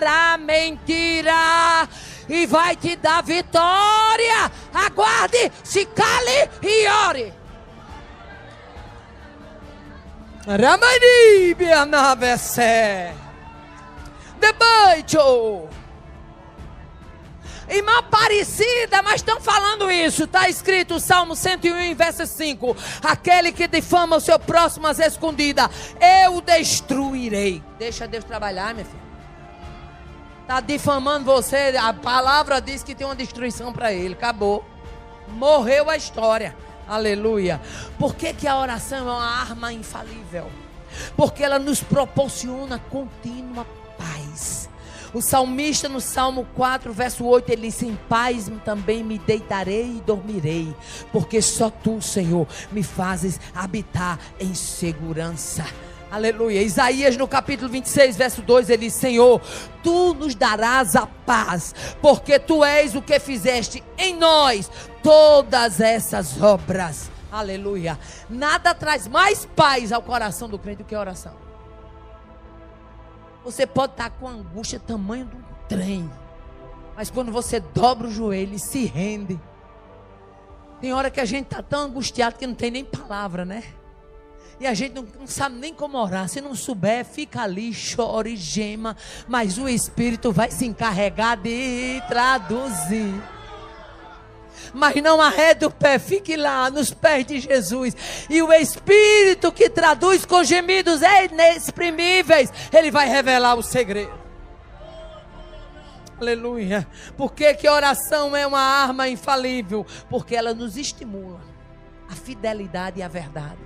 a mentira e vai te dar vitória. Aguarde, se cale e ore. Ramani Bianavese Debaixo. Irmã Aparecida, mas estão falando isso. Está escrito Salmo 101, verso 5. Aquele que difama o seu próximo às escondidas, eu destruirei. Deixa Deus trabalhar, minha filha. Está difamando você. A palavra diz que tem uma destruição para ele. Acabou. Morreu a história. Aleluia. Por que a oração é uma arma infalível? Porque ela nos proporciona contínua paz. O salmista no Salmo 4, verso 8, ele disse: em paz também me deitarei e dormirei, porque só tu, Senhor, me fazes habitar em segurança. Aleluia. Isaías no capítulo 26, verso 2, ele diz: Senhor, tu nos darás a paz, porque tu és o que fizeste em nós todas essas obras. Aleluia. Nada traz mais paz ao coração do crente do que a oração. Você pode estar com angústia tamanho de um trem, mas quando você dobra o joelho e se rende, tem hora que a gente está tão angustiado que não tem nem palavra, né? E a gente não sabe nem como orar. Se não souber, fica ali, chora e gema, mas o Espírito vai se encarregar de traduzir. Mas não arrede o pé, fique lá nos pés de Jesus, e o Espírito que traduz com gemidos inexprimíveis, Ele vai revelar o segredo. Aleluia. Por que a oração é uma arma infalível? Porque ela nos estimula a fidelidade e a verdade.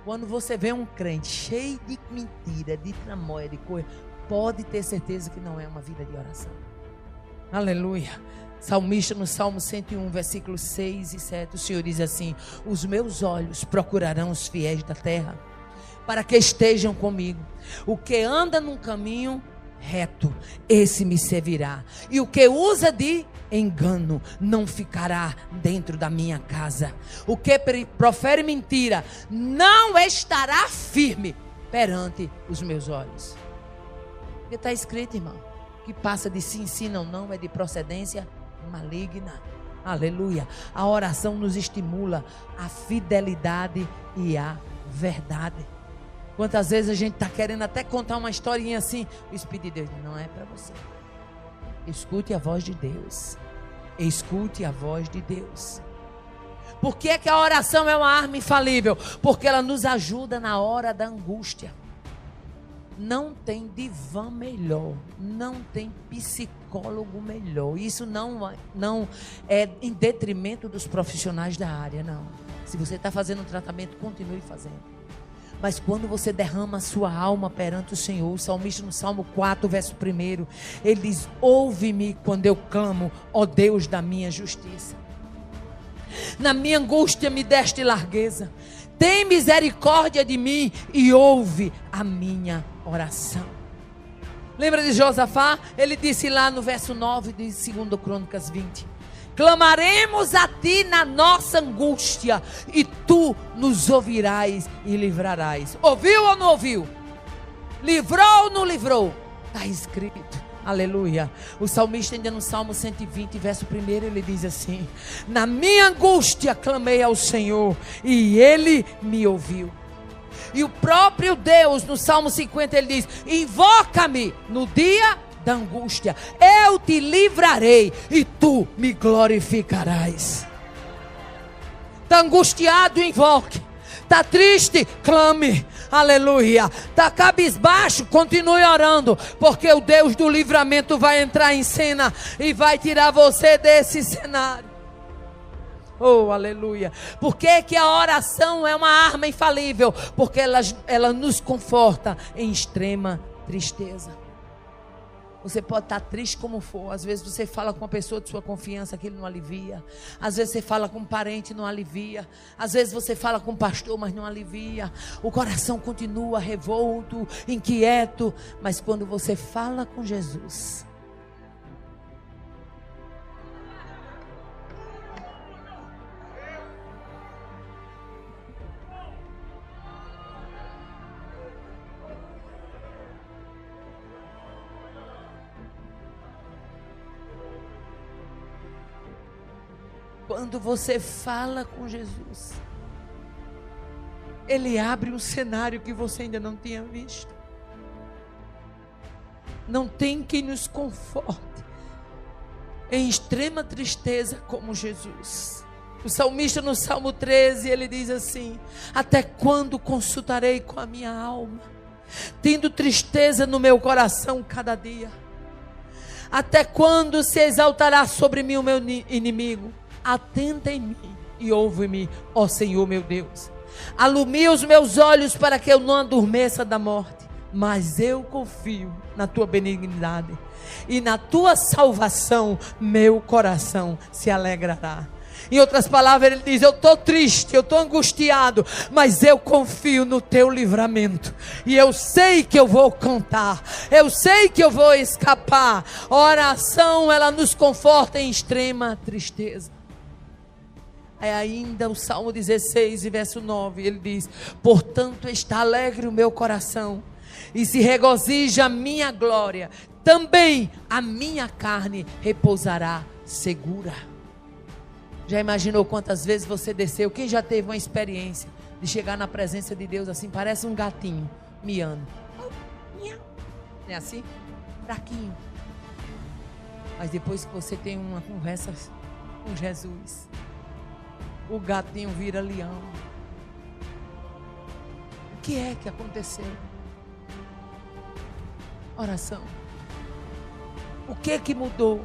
Quando você vê um crente cheio de mentira, de tramóia, de coisa, pode ter certeza que não é uma vida de oração. Aleluia. Salmista no Salmo 101, versículos 6 e 7, o Senhor diz assim: os meus olhos procurarão os fiéis da terra, para que estejam comigo. O que anda num caminho reto, esse me servirá. E o que usa de engano, não ficará dentro da minha casa. O que profere mentira, não estará firme perante os meus olhos. Porque está escrito, irmão, que passa de sim, sim, não, não, é de procedência maligna. Aleluia. A oração nos estimula a fidelidade e a verdade. Quantas vezes a gente está querendo até contar uma historinha assim, o Espírito de Deus, não é para você. Escute a voz de Deus. Escute a voz de Deus. Por que a oração é uma arma infalível? Porque ela nos ajuda na hora da angústia. Não tem divã melhor, não tem psicólogo melhor. Isso não é em detrimento dos profissionais da área, não. Se você está fazendo um tratamento, continue fazendo. Mas quando você derrama a sua alma perante o Senhor, o salmista no Salmo 4, verso 1, ele diz: ouve-me quando eu clamo, ó Deus da minha justiça. Na minha angústia me deste largueza. Tem misericórdia de mim e ouve a minha oração. Lembra de Josafá? Ele disse lá no verso 9 de 2 Crônicas 20: clamaremos a ti na nossa angústia, e tu nos ouvirás e livrarás. Ouviu ou não ouviu? Livrou ou não livrou? Está escrito. Aleluia. O salmista ainda no Salmo 120, verso 1, ele diz assim: na minha angústia clamei ao Senhor, e Ele me ouviu. E o próprio Deus no Salmo 50, ele diz: invoca-me no dia da angústia. Eu te livrarei e tu me glorificarás. Está angustiado, invoque. Está triste, clame. Aleluia. Está cabisbaixo, continue orando, porque o Deus do livramento vai entrar em cena e vai tirar você desse cenário. Oh, aleluia. Por que que a oração é uma arma infalível? Porque ela nos conforta em extrema tristeza. Você pode estar triste como for. Às vezes você fala com uma pessoa de sua confiança que ele não alivia. Às vezes você fala com um parente e não alivia. Às vezes você fala com um pastor, mas não alivia. O coração continua revolto, inquieto. Mas quando você fala com Jesus, quando você fala com Jesus, Ele abre um cenário que você ainda não tinha visto. Não tem quem nos conforte em extrema tristeza como Jesus. O salmista no Salmo 13, ele diz assim: até quando consultarei com a minha alma, tendo tristeza no meu coração cada dia? Até quando se exaltará sobre mim o meu inimigo? Atenta em mim e ouve-me, ó Senhor meu Deus. Alumia os meus olhos para que eu não adormeça da morte, mas eu confio na tua benignidade e na tua salvação meu coração se alegrará. Em outras palavras, ele diz: eu estou triste, eu estou angustiado, mas eu confio no teu livramento, e eu sei que eu vou cantar, eu sei que eu vou escapar. A oração, ela nos conforta em extrema tristeza. É ainda o Salmo 16, verso 9, ele diz: portanto está alegre o meu coração, e se regozija a minha glória, também a minha carne repousará segura. Já imaginou quantas vezes você desceu? Quem já teve uma experiência de chegar na presença de Deus assim, parece um gatinho miando? Não é assim? Fraquinho. Mas depois que você tem uma conversa com Jesus, o gatinho vira leão. O que é que aconteceu? Oração. O que é que mudou?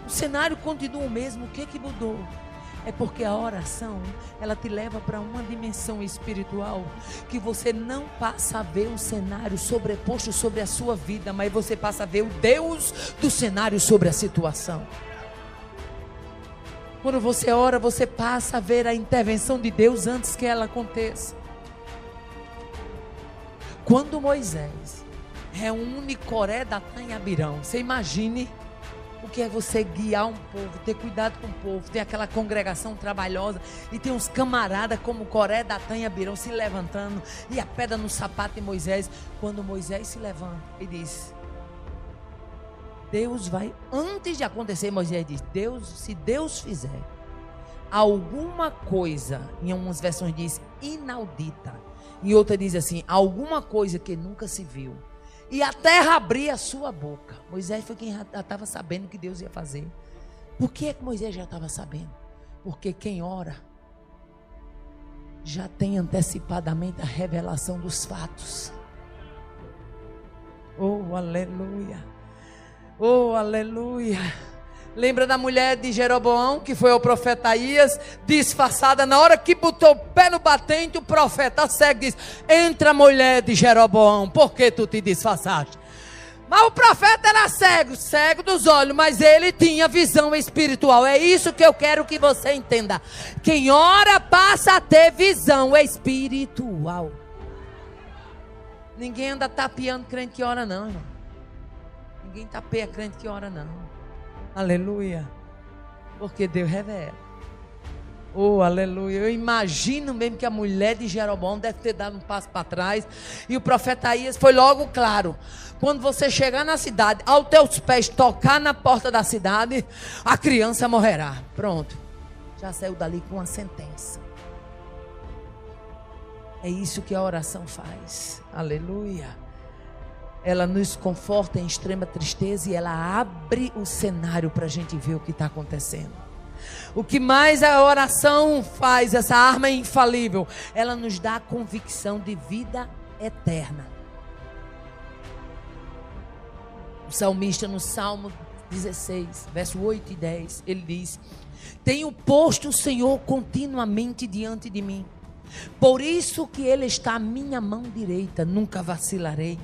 O cenário continua o mesmo. O que é que mudou? É porque a oração, ela te leva para uma dimensão espiritual que você não passa a ver um cenário sobreposto sobre a sua vida, mas você passa a ver o Deus do cenário sobre a situação. Quando você ora, você passa a ver a intervenção de Deus antes que ela aconteça. Quando Moisés reúne Coré, Datã e Abirão, você imagine o que é você guiar um povo, ter cuidado com o povo, ter aquela congregação trabalhosa e ter uns camaradas como Coré, Datã e Abirão se levantando e a pedra no sapato de Moisés. Quando Moisés se levanta e diz: Deus vai, antes de acontecer, Moisés diz: se Deus fizer alguma coisa, em algumas versões diz inaudita, em outra diz assim, alguma coisa que nunca se viu, e a terra abrir a sua boca. Moisés foi quem já estava sabendo o que Deus ia fazer. Por que é que Moisés já estava sabendo? Porque quem ora já tem antecipadamente a revelação dos fatos. Oh, aleluia. Oh, aleluia. Lembra da mulher de Jeroboão, que foi ao profeta Aías, disfarçada? Na hora que botou o pé no batente, o profeta cego diz: entra, mulher de Jeroboão, por que tu te disfarçaste? Mas o profeta era cego dos olhos, mas ele tinha visão espiritual. É isso que eu quero que você entenda. Quem ora passa a ter visão espiritual. Ninguém anda tapeando crente que ora não, irmão. Ninguém tapeia crente que ora não. Aleluia. Porque Deus revela. Oh, aleluia. Eu imagino mesmo que a mulher de Jeroboão deve ter dado um passo para trás. E o profeta Aías foi logo claro: quando você chegar na cidade, aos teus pés tocar na porta da cidade, a criança morrerá. Pronto. Já saiu dali com uma sentença. É isso que a oração faz. Aleluia. ela nos conforta em extrema tristeza e ela abre o cenário para a gente ver o que está acontecendo. O que mais a oração faz, essa arma infalível, ela nos dá a convicção de vida eterna. O salmista no Salmo 16, verso 8 e 10, ele diz: tenho posto o Senhor continuamente diante de mim, por isso que Ele está à minha mão direita, nunca vacilarei.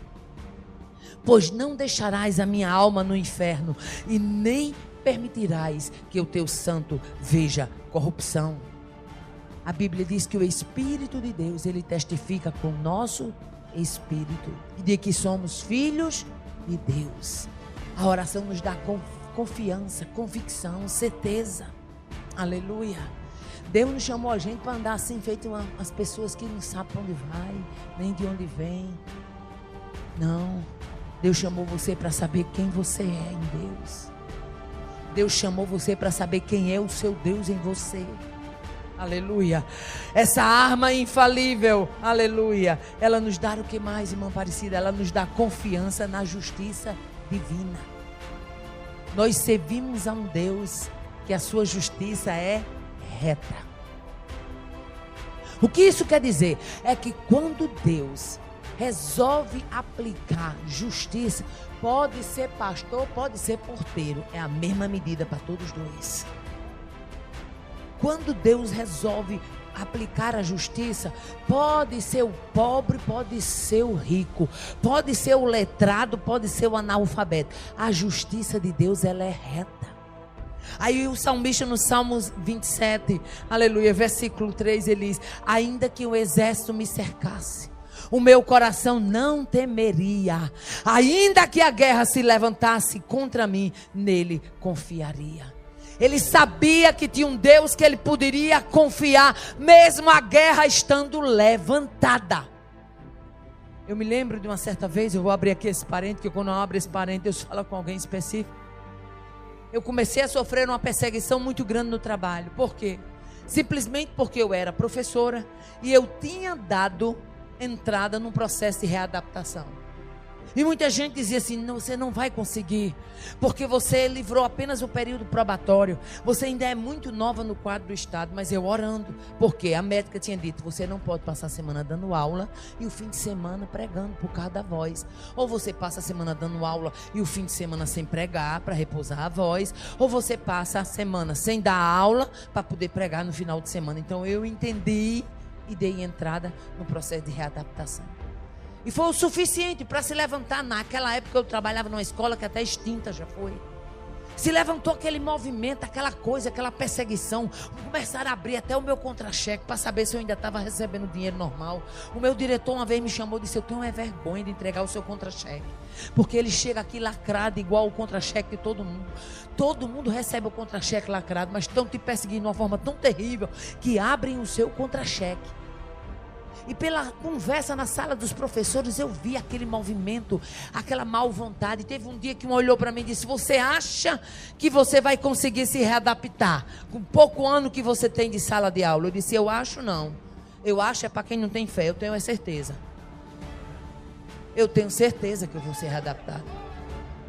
Pois não deixarás a minha alma no inferno, e nem permitirás que o teu santo veja corrupção. A Bíblia diz que o Espírito de Deus, Ele testifica com o nosso Espírito, de que somos filhos de Deus. A oração nos dá confiança, convicção, certeza. Aleluia. Deus não chamou a gente para andar assim, feito as pessoas que não sabem para onde vai, nem de onde vem. Não. Deus chamou você para saber quem você é em Deus. Deus chamou você para saber quem é o seu Deus em você. Aleluia. Essa arma infalível, aleluia, ela nos dá o que mais, irmã Aparecida? Ela nos dá confiança na justiça divina. Nós servimos a um Deus que a sua justiça é reta. O que isso quer dizer? É que quando Deus resolve aplicar justiça, pode ser pastor, pode ser porteiro, é a mesma medida para todos dois. Quando Deus resolve aplicar a justiça, pode ser o pobre, pode ser o rico, pode ser o letrado, pode ser o analfabeto. A justiça de Deus, ela é reta. Aí o salmista no Salmos 27, aleluia, versículo 3, ele diz: ainda que o exército me cercasse, o meu coração não temeria. Ainda que a guerra se levantasse contra mim, nele confiaria. Ele sabia que tinha um Deus que ele poderia confiar, mesmo a guerra estando levantada. Eu me lembro de uma certa vez, eu vou abrir aqui esse parênteses, que quando eu abro esse parênteses, eu falo com alguém específico. Eu comecei a sofrer uma perseguição muito grande no trabalho. Por quê? Simplesmente porque eu era professora e eu tinha dado entrada num processo de readaptação. E muita gente dizia assim: não, você não vai conseguir, porque você livrou apenas o período probatório, você ainda é muito nova no quadro do Estado. Mas eu orando, porque a médica tinha dito: você não pode passar a semana dando aula e o fim de semana pregando por causa da voz. Ou você passa a semana dando aula e o fim de semana sem pregar, para repousar a voz, ou você passa a semana sem dar aula para poder pregar no final de semana. Então eu entendi e dei entrada no processo de readaptação. E foi o suficiente para se levantar. Naquela época eu trabalhava numa escola que até extinta já foi. Se levantou aquele movimento, aquela coisa, aquela perseguição. Começaram a abrir até o meu contra-cheque para saber se eu ainda estava recebendo dinheiro normal. O meu diretor uma vez me chamou e disse: eu tenho vergonha de entregar o seu contra-cheque, porque ele chega aqui lacrado igual o contra-cheque de todo mundo. Todo mundo recebe o contra-cheque lacrado, mas estão te perseguindo de uma forma tão terrível que abrem o seu contra-cheque. E pela conversa na sala dos professores, eu vi aquele movimento, aquela mal vontade. Teve um dia que um olhou para mim e disse: você acha que você vai conseguir se readaptar com pouco ano que você tem de sala de aula? Eu disse: eu acho não. Eu acho é para quem não tem fé. Eu tenho certeza. Eu tenho certeza que eu vou ser readaptado.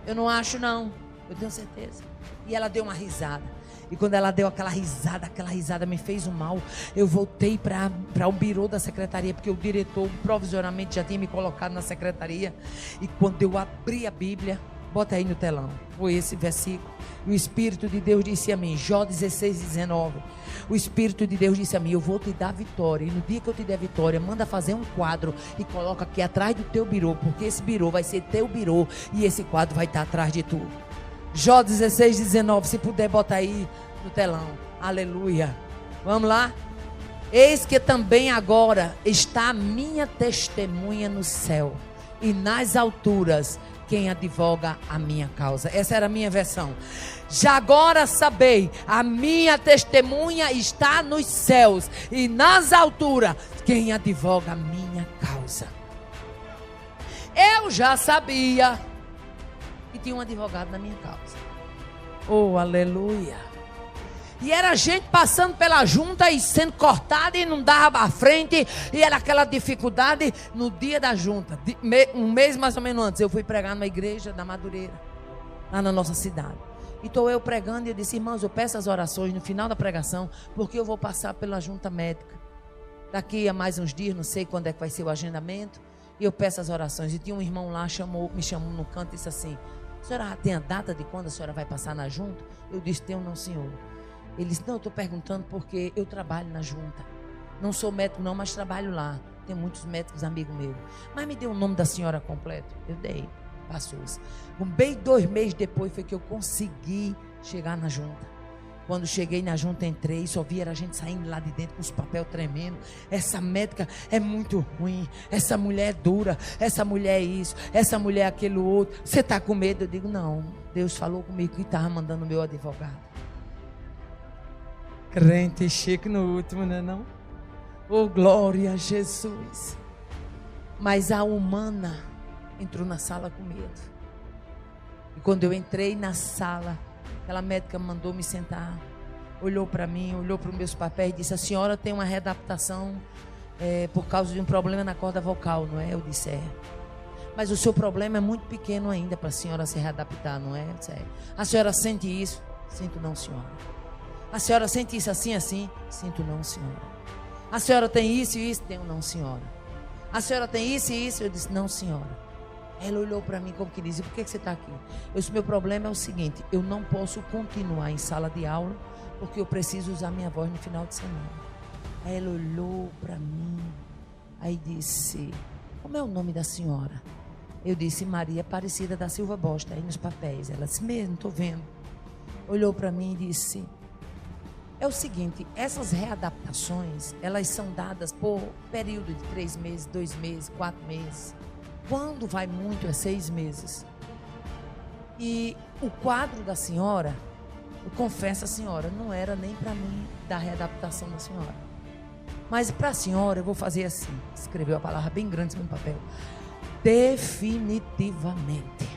Eu não acho não. Eu tenho certeza. E ela deu uma risada. E quando ela deu aquela risada me fez um mal. Eu voltei para o birô da secretaria, porque o diretor provisoriamente já tinha me colocado na secretaria. E quando eu abri a Bíblia, bota aí no telão, foi esse versículo. O Espírito de Deus disse a mim, Jó 16:19. O Espírito de Deus disse a mim: eu vou te dar vitória. E no dia que eu te der vitória, manda fazer um quadro e coloca aqui atrás do teu birô, porque esse birô vai ser teu birô e esse quadro vai estar atrás de tu. Jó 16:19, se puder botar aí no telão. Aleluia. Vamos lá? Eis que também agora está a minha testemunha no céu, e nas alturas quem advoga a minha causa. Essa era a minha versão. Já agora sabei, a minha testemunha está nos céus, e nas alturas quem advoga a minha causa. Eu já sabia que tinha um advogado na minha causa. Oh, aleluia. E era gente passando pela junta e sendo cortada e não dava à frente. E era aquela dificuldade. No dia da junta, um mês mais ou menos antes, eu fui pregar numa igreja da Madureira, lá na nossa cidade. E estou eu pregando e eu disse: irmãos, eu peço as orações no final da pregação, porque eu vou passar pela junta médica. Daqui a mais uns dias, não sei quando é que vai ser o agendamento. E eu peço as orações. E tinha um irmão lá, me chamou no canto e disse assim: a senhora tem a data de quando a senhora vai passar na junta? Eu disse: tenho não, senhor. Ele disse: não, eu estou perguntando porque eu trabalho na junta. Não sou médico não, mas trabalho lá. Tem muitos médicos amigos meus. Mas me deu o nome da senhora completo. Eu dei. Passou-se. Bem 2 meses depois foi que eu consegui chegar na junta. Quando cheguei na junta, entrei, só vi a gente saindo lá de dentro com os papéis tremendo. Essa médica é muito ruim, essa mulher é dura, essa mulher é isso, essa mulher é aquilo outro. Você está com medo? Eu digo: não, Deus falou comigo que estava mandando o meu advogado. Crente chique no último, não é não? Oh, glória a Jesus. Mas a humana entrou na sala com medo. E quando eu entrei na sala, aquela médica mandou me sentar, olhou para mim, olhou para os meus papéis e disse: a senhora tem uma readaptação por causa de um problema na corda vocal, não é? Eu disse: é. Mas o seu problema é muito pequeno ainda para a senhora se readaptar, não é? Eu disse: é. A senhora sente isso? Sinto não, senhora. A senhora sente isso assim, assim? Sinto não, senhora. A senhora tem isso e isso? Tenho não, senhora. A senhora tem isso e isso? Eu disse: não, senhora. Ela olhou para mim como que dizia: por que você está aqui? Eu disse: meu problema é o seguinte, eu não posso continuar em sala de aula, porque eu preciso usar minha voz no final de semana. Aí ela olhou para mim, aí disse: como é o nome da senhora? Eu disse: Maria Aparecida da Silva Bosta, aí nos papéis. Ela disse: mesmo, estou vendo. Olhou para mim e disse: é o seguinte, essas readaptações, elas são dadas por período de 3 meses, 2 meses, 4 meses. Quando vai muito é 6 meses. E o quadro da senhora, eu confesso a senhora, não era nem para mim da readaptação da senhora. Mas para a senhora eu vou fazer assim. Escreveu a palavra bem grande no papel: definitivamente.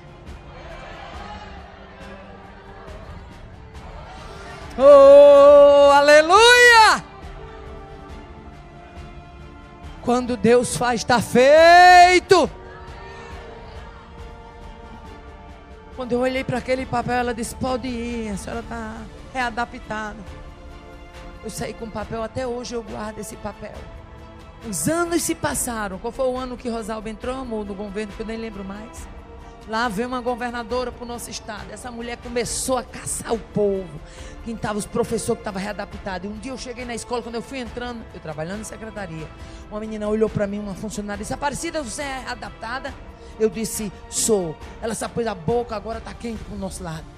Oh, aleluia! Quando Deus faz, está feito. Quando eu olhei para aquele papel, ela disse: pode ir, a senhora está readaptada. Eu saí com o papel, até hoje eu guardo esse papel. Os anos se passaram. Qual foi o ano que Rosalba entrou, amor, no governo, que eu nem lembro mais? Lá veio uma governadora para o nosso estado. Essa mulher começou a caçar o povo. Quem estava, os professores que estavam readaptados. E um dia eu cheguei na escola, quando eu fui entrando, eu trabalhando em secretaria, uma menina olhou para mim, uma funcionária, disse: Aparecida, você é adaptada? Eu disse: sou. Ela só pôs a boca, agora está quente para o nosso lado.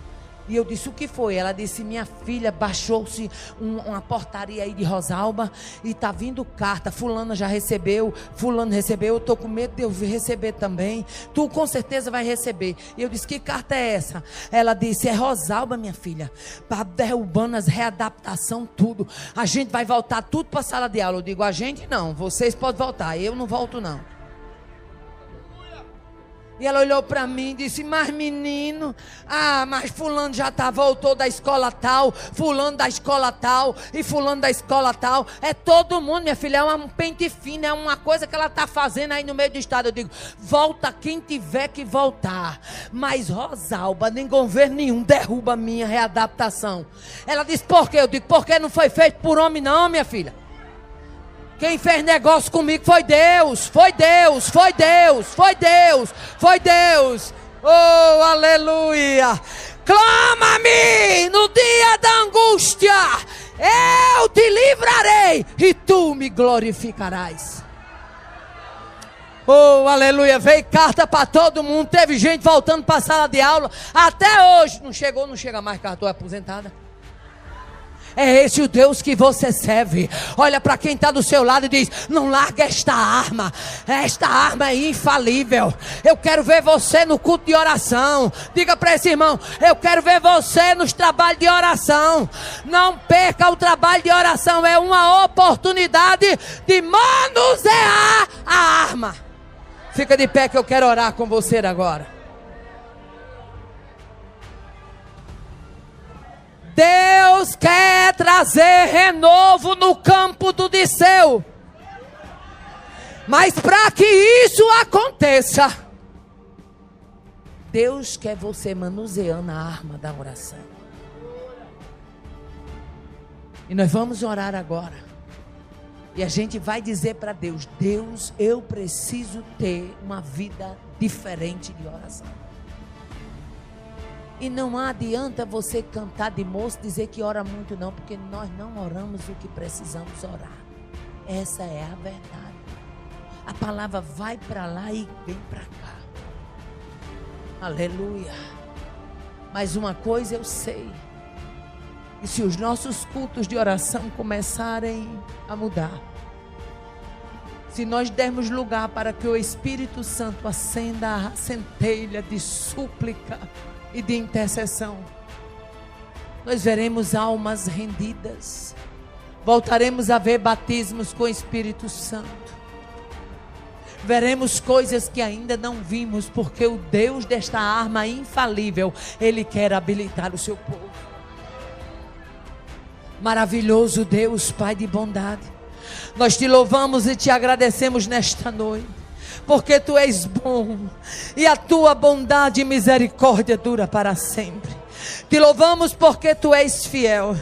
E eu disse: o que foi? Ela disse: minha filha, baixou-se uma portaria aí de Rosalba e está vindo carta, fulana já recebeu, fulano recebeu, eu estou com medo de eu receber também, tu com certeza vai receber. E eu disse: que carta é essa? Ela disse: é Rosalba, minha filha, para derrubando as readaptação, tudo, a gente vai voltar tudo para a sala de aula. Eu digo: a gente não, vocês podem voltar, eu não volto não. E ela olhou para mim e disse: mas menino, mas fulano já voltou da escola tal, fulano da escola tal, e fulano da escola tal. É todo mundo, minha filha, é um pente fino, é uma coisa que ela está fazendo aí no meio do estado. Eu digo: volta quem tiver que voltar. Mas Rosalba, nem governo nenhum derruba a minha readaptação. Ela disse: por quê? Eu digo: porque não foi feito por homem não, minha filha. Quem fez negócio comigo foi Deus, foi Deus, foi Deus, foi Deus, foi Deus. Oh, aleluia. Clama-me no dia da angústia, eu te livrarei e tu me glorificarás. Oh, aleluia. Veio carta para todo mundo, teve gente voltando para a sala de aula, até hoje. Não chega mais, que eu estou aposentada. É esse o Deus que você serve. Olha para quem está do seu lado e diz: não larga esta arma é infalível. Eu quero ver você no culto de oração. Diga para esse irmão: eu quero ver você nos trabalhos de oração. Não perca o trabalho de oração, é uma oportunidade de manusear a arma. Fica de pé que eu quero orar com você agora. Deus quer trazer renovo no campo do Disseu. Mas para que isso aconteça, Deus quer você manuseando a arma da oração. E nós vamos orar agora. E a gente vai dizer para Deus: Deus, eu preciso ter uma vida diferente de oração. E não adianta você cantar de moço, dizer que ora muito não, porque nós não oramos o que precisamos orar. Essa é a verdade. A palavra vai para lá e vem para cá. Aleluia. Mas uma coisa eu sei. E se os nossos cultos de oração começarem a mudar, se nós dermos lugar para que o Espírito Santo acenda a centelha de súplica e de intercessão, nós veremos almas rendidas, voltaremos a ver batismos com o Espírito Santo, veremos coisas que ainda não vimos, porque o Deus desta arma infalível, Ele quer habilitar o seu povo. Maravilhoso Deus, Pai de bondade, nós te louvamos e te agradecemos nesta noite, porque tu és bom e a tua bondade e misericórdia dura para sempre. Te louvamos porque tu és fiel.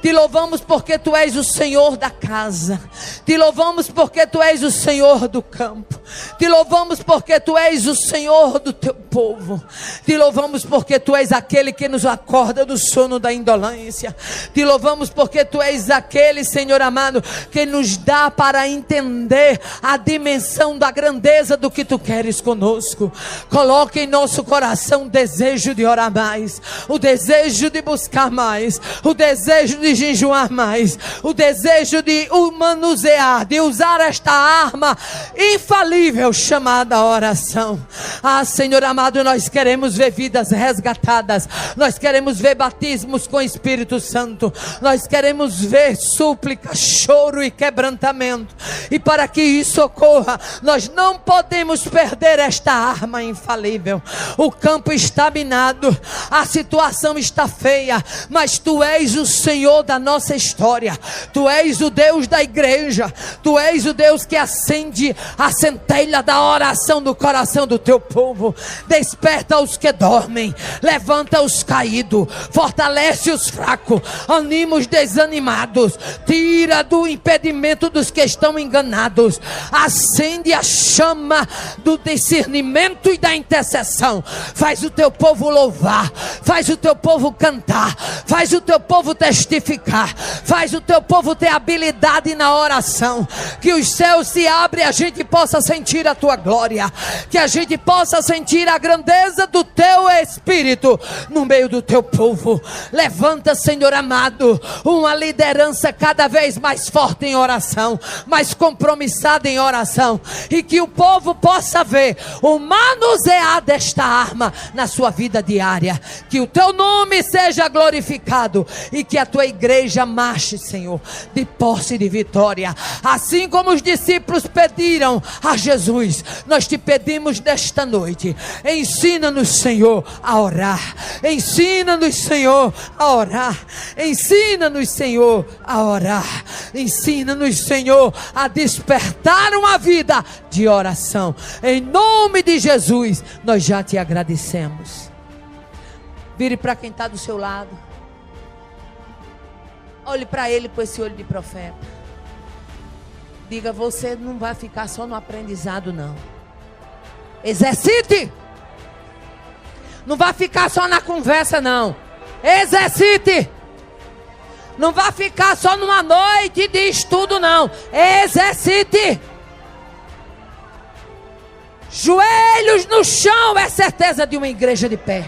Te louvamos porque tu és o Senhor da casa. Te louvamos porque tu és o Senhor do campo. Te louvamos porque tu és o Senhor do teu povo. Te louvamos porque tu és aquele que nos acorda do sono da indolência. Te louvamos porque tu és aquele, Senhor amado, que nos dá para entender a dimensão da grandeza do que tu queres conosco. Coloque em nosso coração o desejo de orar mais, o desejo de buscar mais, o desejo de jejuar mais, o desejo de manusear, de usar esta arma infalível chamada oração. Ah, Senhor amado, nós queremos ver vidas resgatadas, nós queremos ver batismos com o Espírito Santo, nós queremos ver súplica, choro e quebrantamento, e para que isso ocorra, nós não podemos perder esta arma infalível. O campo está minado, a situação está feia, mas tu és o Senhor da nossa história, tu és o Deus da igreja, tu és o Deus que acende a centelha da oração no coração do teu povo. Desperta os que dormem, levanta os caídos, fortalece os fracos, anima os desanimados, tira do impedimento dos que estão enganados, acende a chama do discernimento e da intercessão. Faz o teu povo louvar, faz o teu povo cantar, faz o teu povo testificar, faz o teu povo ter habilidade na oração, que os céus se abrem e a gente possa sentir a tua glória, que a gente possa sentir a grandeza do teu Espírito no meio do teu povo. Levanta, Senhor amado, uma liderança cada vez mais forte em oração, mais compromissada em oração, e que o povo possa ver o manusear desta arma na sua vida diária. Que o teu nome seja glorificado e que a tua igreja marche, Senhor, de posse de vitória, assim como os discípulos pediram a Jesus. Nós te pedimos nesta noite, ensina-nos, Senhor, a orar, ensina-nos, Senhor, a orar, ensina-nos, Senhor, a orar, ensina-nos, Senhor, a despertar uma vida de oração. Em nome de Jesus, nós já te agradecemos. Vire para quem está do seu lado, olhe para ele com esse olho de profeta, diga: você não vai ficar só no aprendizado não, exercite. Não vai ficar só na conversa não, exercite. Não vai ficar só numa noite de estudo não, exercite. Joelhos no chão é certeza de uma igreja de pé.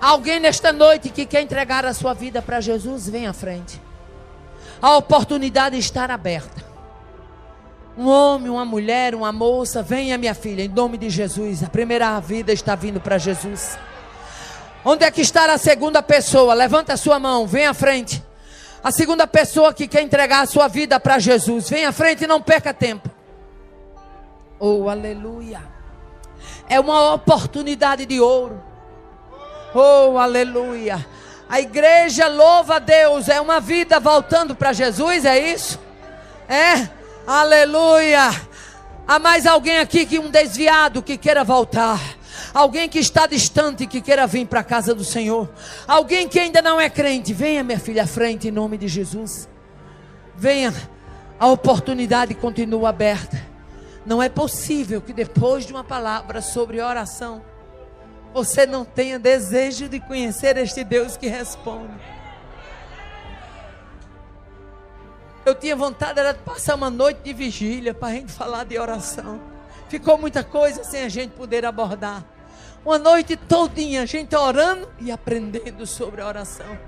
Alguém nesta noite que quer entregar a sua vida para Jesus, vem à frente. A oportunidade está aberta. Um homem, uma mulher, uma moça, venha, minha filha, em nome de Jesus. A primeira vida está vindo para Jesus. Onde é que está a segunda pessoa? Levanta a sua mão, vem à frente. A segunda pessoa que quer entregar a sua vida para Jesus, vem à frente e não perca tempo. Oh, aleluia. É uma oportunidade de ouro. Oh, aleluia. A igreja louva a Deus. É uma vida voltando para Jesus, é isso? É? Aleluia. Há mais alguém aqui que um desviado que queira voltar? Alguém que está distante que queira vir para a casa do Senhor? Alguém que ainda não é crente? Venha, minha filha, à frente em nome de Jesus. Venha. A oportunidade continua aberta. Não é possível que depois de uma palavra sobre oração você não tenha desejo de conhecer este Deus que responde. Eu tinha vontade era de passar uma noite de vigília para a gente falar de oração. Ficou muita coisa sem a gente poder abordar. Uma noite todinha a gente orando e aprendendo sobre a oração.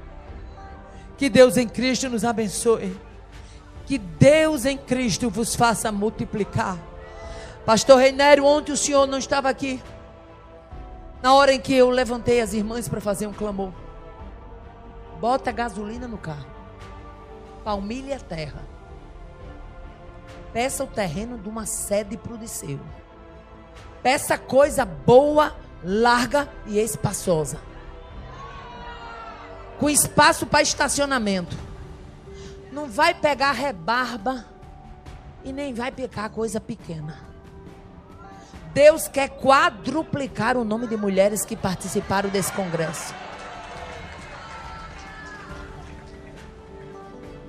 Que Deus em Cristo nos abençoe. Que Deus em Cristo vos faça multiplicar. Pastor Reinério, ontem o senhor não estava aqui. Na hora em que eu levantei as irmãs para fazer um clamor. Bota gasolina no carro. Palmilha a terra. Peça o terreno de uma sede para o Disseu. Peça coisa boa, larga e espaçosa. Com espaço para estacionamento. Não vai pegar rebarba e nem vai pegar coisa pequena. Deus quer quadruplicar o nome de mulheres que participaram desse congresso.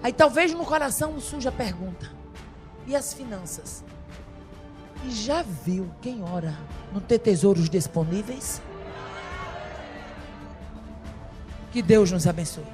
Aí talvez no coração surja a pergunta: e as finanças? E já viu quem ora não ter tesouros disponíveis? Que Deus nos abençoe.